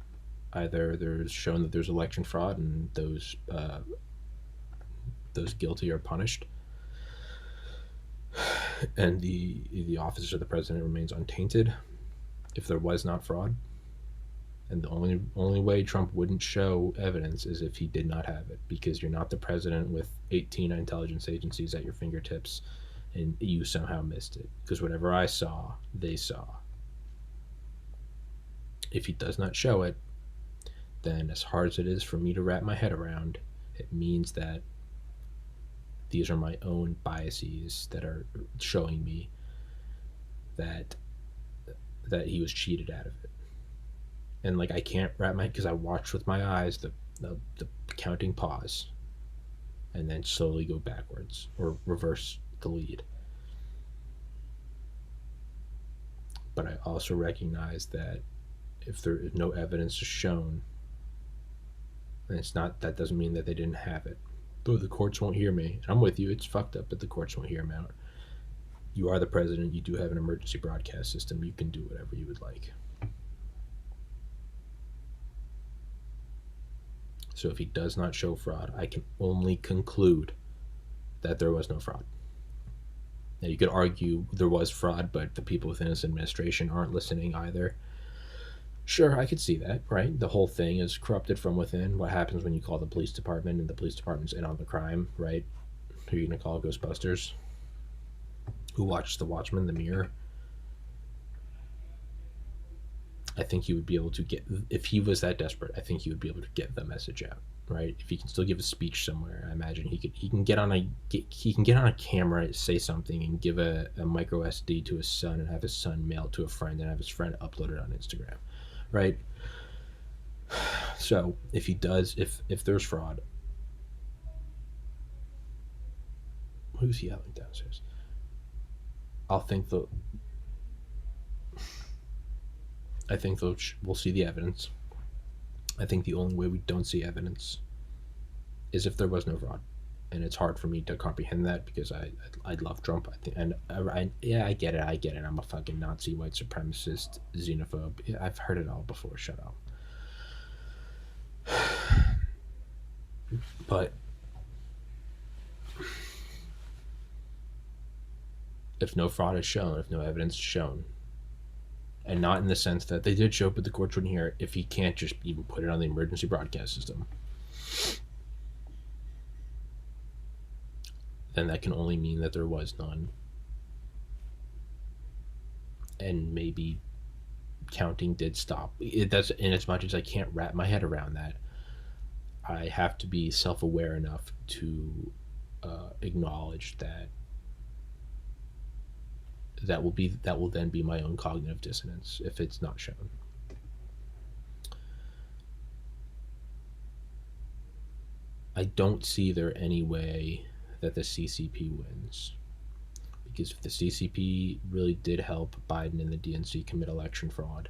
Either there's shown that there's election fraud and those guilty are punished, and the office of the president remains untainted if there was not fraud. And the only way Trump wouldn't show evidence is if he did not have it, because you're not the president with 18 intelligence agencies at your fingertips and you somehow missed it. Because whatever I saw, they saw. If he does not show it, then as hard as it is for me to wrap my head around, it means that these are my own biases that are showing me that he was cheated out of it. And like I can't wrap my, because I watched with my eyes the counting pause and then slowly go backwards or reverse the lead. But I also recognize that if there is no evidence shown, and it's not, that doesn't mean that they didn't have it. Though the courts won't hear me. And I'm with you, it's fucked up, but the courts won't hear me out. You are the president, you do have an emergency broadcast system, you can do whatever you would like. So if he does not show fraud, I can only conclude that there was no fraud. Now you could argue there was fraud, but the people within this administration aren't listening either. Sure, I could see that, right? The whole thing is corrupted from within. What happens when you call the police department and the police department's in on the crime, right? Who are you going to call? Ghostbusters? Who watched The Watchmen, The Mirror? I think he would be able to get, if he was that desperate, I think he would be able to get the message out, right? If he can still give a speech somewhere, I imagine he can get on a camera, say something, and give a micro SD to his son, and have his son mail it to a friend, and have his friend upload it on Instagram, right? So if he does, if there's fraud, Who's yelling downstairs? I think they'll we'll see the evidence. I think the only way we don't see evidence is if there was no fraud, and it's hard for me to comprehend that because I love Trump. I think, and yeah, I get it. I'm a fucking Nazi, white supremacist, xenophobe. Yeah, I've heard it all before. Shut up. But if no fraud is shown, if no evidence is shown, and not in the sense that they did show up, but the courts wouldn't hear it, if he can't just even put it on the emergency broadcast system, then that can only mean that there was none. And maybe counting did stop. That's in as much as I can't wrap my head around that. I have to be self-aware enough to acknowledge that that will then be my own cognitive dissonance if it's not shown. I don't see there any way that the CCP wins, because if the CCP really did help Biden and the DNC commit election fraud,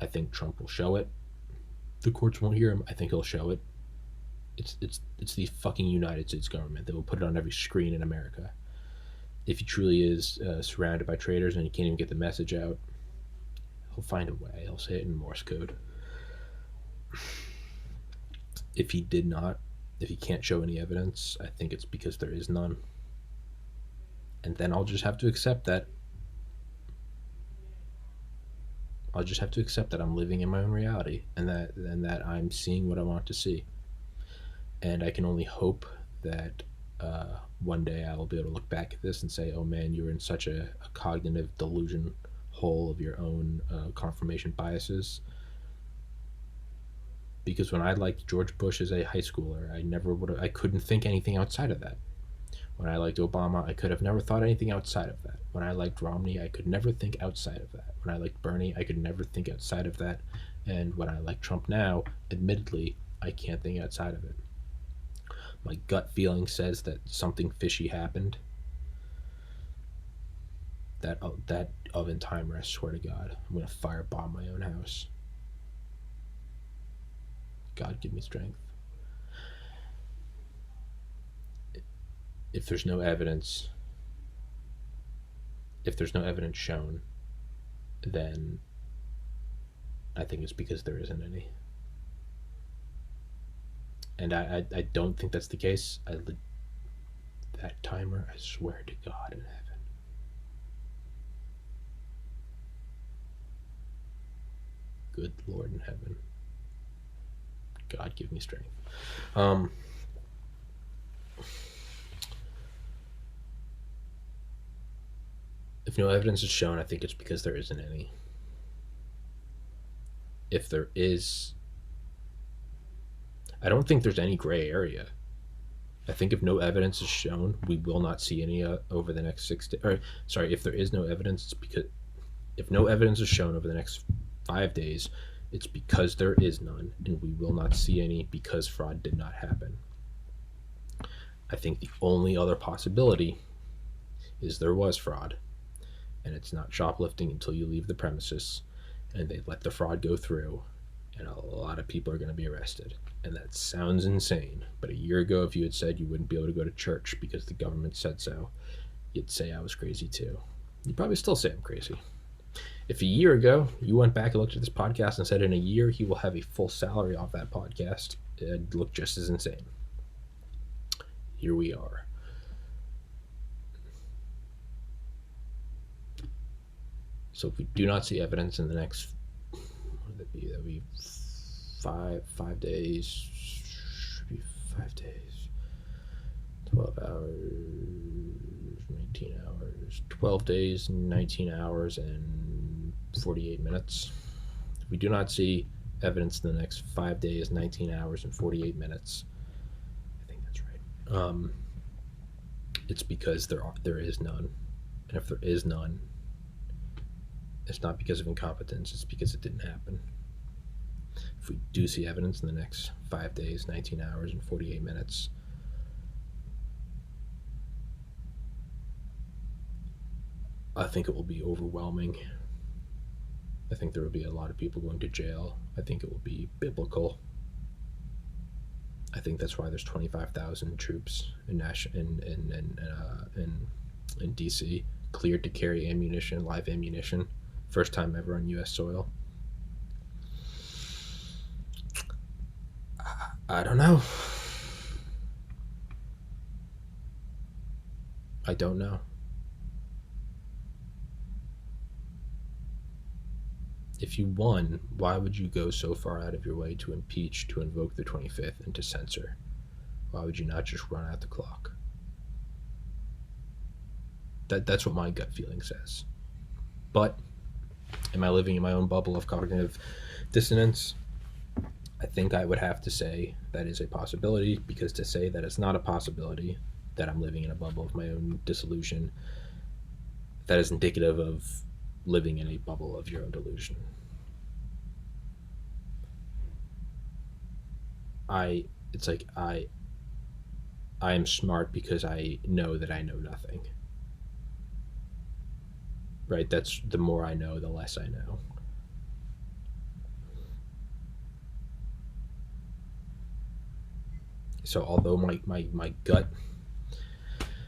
I think Trump will show it. The courts won't hear him. I think he'll show it. It's the fucking United States government that will put it on every screen in America. If he truly is surrounded by traitors and he can't even get the message out, he'll find a way. He'll say it in Morse code. If he can't show any evidence, I think it's because there is none. And then I'll just have to accept that. I'll just have to accept that I'm living in my own reality, and that I'm seeing what I want to see. And I can only hope that one day I will be able to look back at this and say, oh man, you were in such a cognitive delusion hole of your own confirmation biases. Because when I liked George Bush as a high schooler, I couldn't think anything outside of that. When I liked Obama, I could have never thought anything outside of that. When I liked Romney, I could never think outside of that. When I liked Bernie, I could never think outside of that. And when I like Trump now, admittedly, I can't think outside of it. My gut feeling says that something fishy happened. That oven timer, I swear to God, I'm going to firebomb my own house. God, give me strength. If there's no evidence shown, then I think it's because there isn't any. And I don't think that's the case. That timer, I swear to God in heaven. Good Lord in heaven. God, give me strength. If no evidence is shown, I think it's because there isn't any. If there is, I don't think there's any gray area. I think if no evidence is shown, we will not see any over the next 6 days. Or sorry, if there is no evidence, it's because if no evidence is shown over the next 5 days, it's because there is none, and we will not see any because fraud did not happen. I think the only other possibility is there was fraud, and it's not shoplifting until you leave the premises, and they let the fraud go through, and a lot of people are going to be arrested. And that sounds insane, but a year ago, if you had said you wouldn't be able to go to church because the government said so, you'd say I was crazy too. You'd probably still say I'm crazy. If a year ago you went back and looked at this podcast and said in a year he will have a full salary off that podcast, it'd look just as insane. Here we are. So if we do not see evidence in the next, what would that be? That would be 5 days. Should be 5 days. 12 hours, 19 hours. 12 days, 19 hours, and 48 minutes. If we do not see evidence in the next 5 days, 19 hours, and 48 minutes, I think that's right. It's because there is none. And if there is none, it's not because of incompetence, it's because it didn't happen. If we do see evidence in the next 5 days, 19 hours, and 48 minutes, I think it will be overwhelming. I think there will be a lot of people going to jail. I think it will be biblical. I think that's why there's 25,000 troops in DC cleared to carry ammunition, live ammunition, first time ever on U.S. soil. I don't know. I don't know. If you won, why would you go so far out of your way to impeach, to invoke the 25th, and to censor? Why would you not just run out the clock? That's what my gut feeling says. But am I living in my own bubble of cognitive dissonance? I think I would have to say that is a possibility, because to say that it's not a possibility, that I'm living in a bubble of my own disillusion, that is indicative of living in a bubble of your own delusion. It's like I am smart because I know that I know nothing. Right? That's the more I know, the less I know. So although my gut,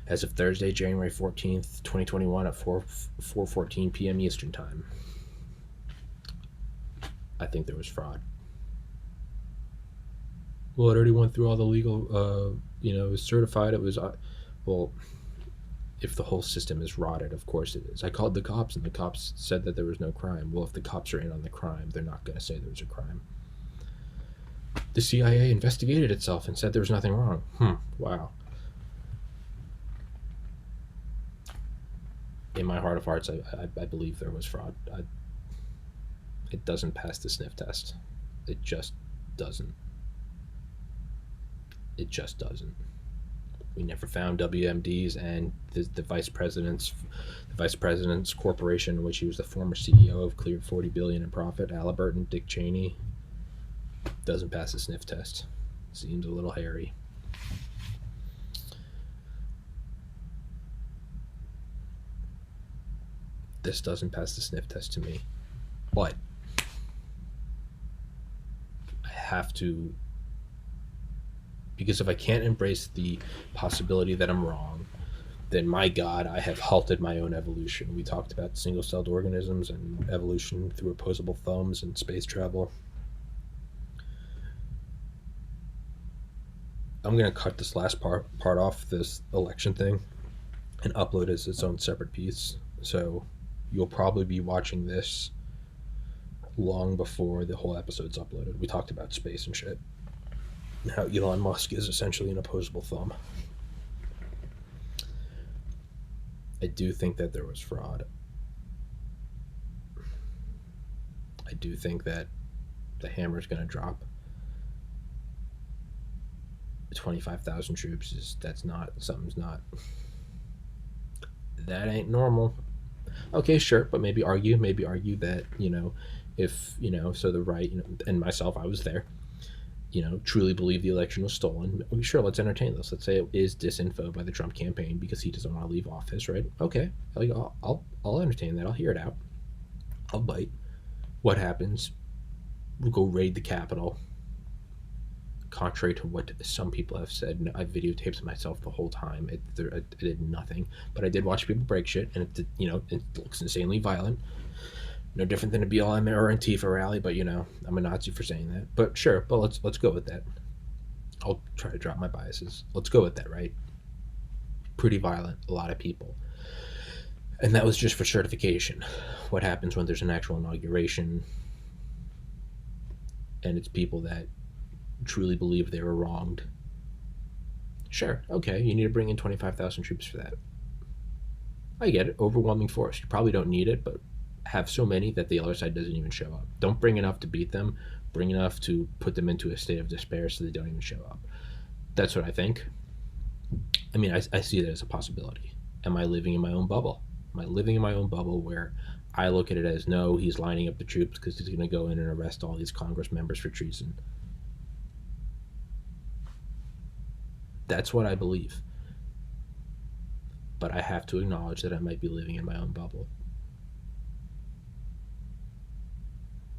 as of Thursday, January 14th, 2021 at 4:14 p.m. Eastern Time, I think there was fraud. Well, it already went through all the legal, it was certified. It was, well, if the whole system is rotted, of course it is. I called the cops, and the cops said that there was no crime. Well, if the cops are in on the crime, they're not going to say there was a crime. The CIA investigated itself and said there was nothing wrong. Wow. In my heart of hearts, I believe there was fraud. It doesn't pass the sniff test. It just doesn't. It just doesn't. We never found WMDs, and the vice president's corporation, in which he was the former CEO of, cleared $40 billion in profit. Halliburton, Dick Cheney, doesn't pass the sniff test. Seems a little hairy. This doesn't pass the sniff test to me, but I have to, because if I can't embrace the possibility that I'm wrong, then my God, I have halted my own evolution. We talked about single-celled organisms and evolution through opposable thumbs and space travel. I'm going to cut this last part off, this election thing, and upload it as its own separate piece. So you'll probably be watching this long before the whole episode's uploaded. We talked about space and shit. How Elon Musk is essentially an opposable thumb. I do think that there was fraud. I do think that the hammer's going to drop. 25,000 troops something's not. That ain't normal. Okay, sure, but maybe argue that, if, so the right, and myself, I was there, truly believe the election was stolen. Sure, let's entertain this. Let's say it is disinfo by the Trump campaign because he doesn't want to leave office, right? Okay, I'll entertain that. I'll hear it out. I'll bite. What happens? We'll go raid the Capitol. Contrary to what some people have said, I videotaped myself the whole time. It did nothing, but I did watch people break shit, and it looks insanely violent. No different than a BLM or Antifa rally, but I'm a Nazi for saying that. But sure, but let's go with that. I'll try to drop my biases. Let's go with that, right? Pretty violent, a lot of people. And that was just for certification. What happens when there's an actual inauguration and it's people that truly believe they were wronged? Sure, okay, you need to bring in 25,000 troops for that. I get it, overwhelming force. You probably don't need it, but have so many that the other side doesn't even show up. Don't bring enough to beat them. Bring enough to put them into a state of despair so they don't even show up. That's what I think. I mean, I see that as a possibility. Am I living in my own bubble? Am I living in my own bubble where I look at it as, no, he's lining up the troops because he's going to go in and arrest all these Congress members for treason? That's what I believe. but I have to acknowledge that I might be living in my own bubble.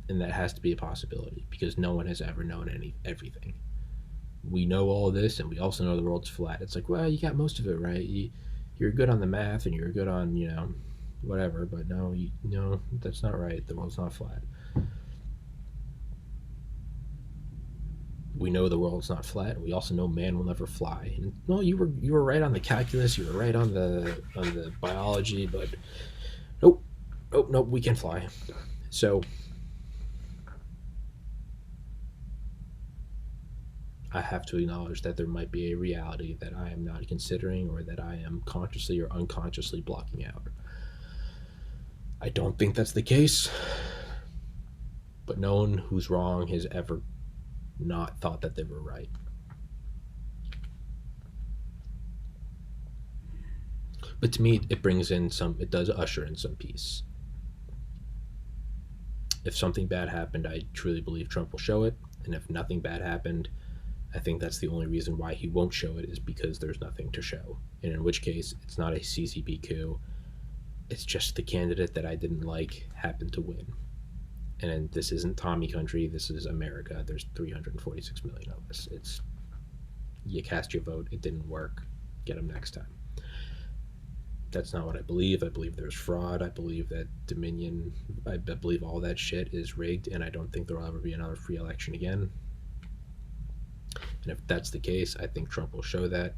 And that has to be a possibility because no one has ever known everything. We know all this, and we also know the world's flat. It's like, well, you got most of it right. You're good on the math, and you're good on, whatever, but no, that's not right. The world's not flat. We know the world's not flat. We also know man will never fly. And no, you were right on the calculus. You were right on the biology, but nope, we can fly. So I have to acknowledge that there might be a reality that I am not considering, or that I am consciously or unconsciously blocking out. I don't think that's the case, but no one who's wrong has ever not thought that they were right. But to me, it does usher in some peace. If something bad happened, I truly believe Trump will show it. And if nothing bad happened, I think that's the only reason why he won't show it, is because there's nothing to show. And in which case, it's not a CCP coup. It's just the candidate that I didn't like happened to win. And this isn't Tommy country. This is America. There's 346 million of us. You cast your vote. It didn't work. Get them next time. That's not what I believe. I believe there's fraud. I believe that Dominion, I believe all that shit is rigged, and I don't think there will ever be another free election again. And if that's the case, I think Trump will show that.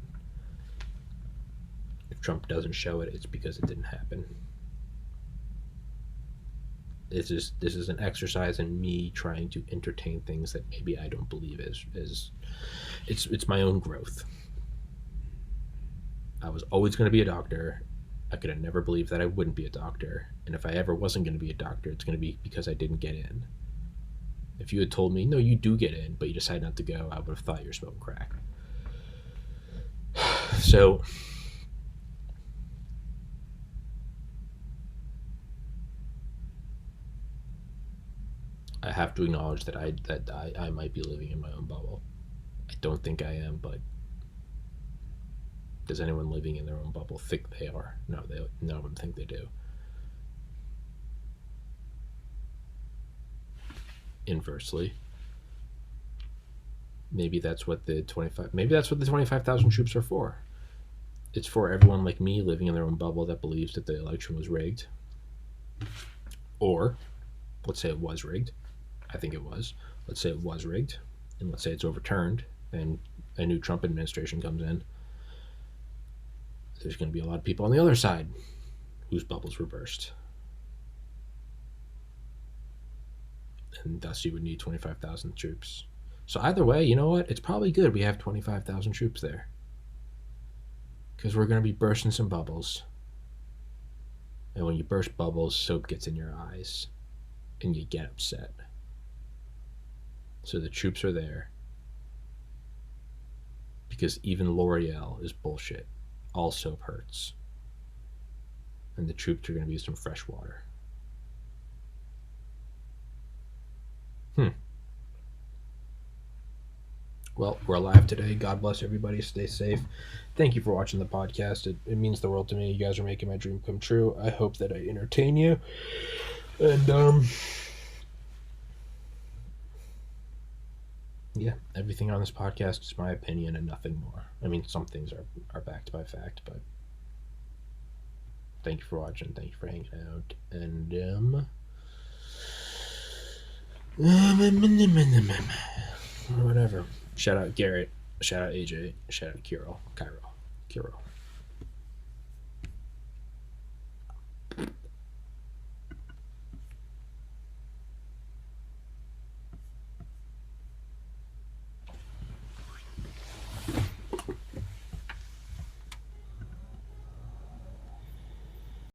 If Trump doesn't show it, it's because it didn't happen. This is an exercise in me trying to entertain things that maybe I don't believe is it's my own growth. I was always going to be a doctor. I could have never believed that I wouldn't be a doctor. And if I ever wasn't going to be a doctor, it's going to be because I didn't get in. If you had told me, no, you do get in, but you decide not to go, I would have thought you're smoking crack. So I have to acknowledge that I might be living in my own bubble. I don't think I am, but does anyone living in their own bubble think they are? No, none of them think they do. Inversely, maybe that's what the 25,000 troops are for. It's for everyone like me living in their own bubble that believes that the election was rigged. Or, let's say it was rigged. I think it was. Let's say it was rigged, and let's say it's overturned, and a new Trump administration comes in. There's going to be a lot of people on the other side whose bubbles were burst. And thus you would need 25,000 troops. So either way, you know what? It's probably good we have 25,000 troops there. Because we're going to be bursting some bubbles. And when you burst bubbles, soap gets in your eyes. And you get upset. So the troops are there. Because even L'Oreal is bullshit. All soap hurts. And the troops are going to be some fresh water. Well, we're alive today. God bless everybody. Stay safe. Thank you for watching the podcast. It means the world to me. You guys are making my dream come true. I hope that I entertain you. And, yeah, everything on this podcast is my opinion and nothing more. I mean, some things are backed by fact, but thank you for watching. Thank you for hanging out. And, whatever. Shout out Garrett. Shout out AJ. Shout out Kiro.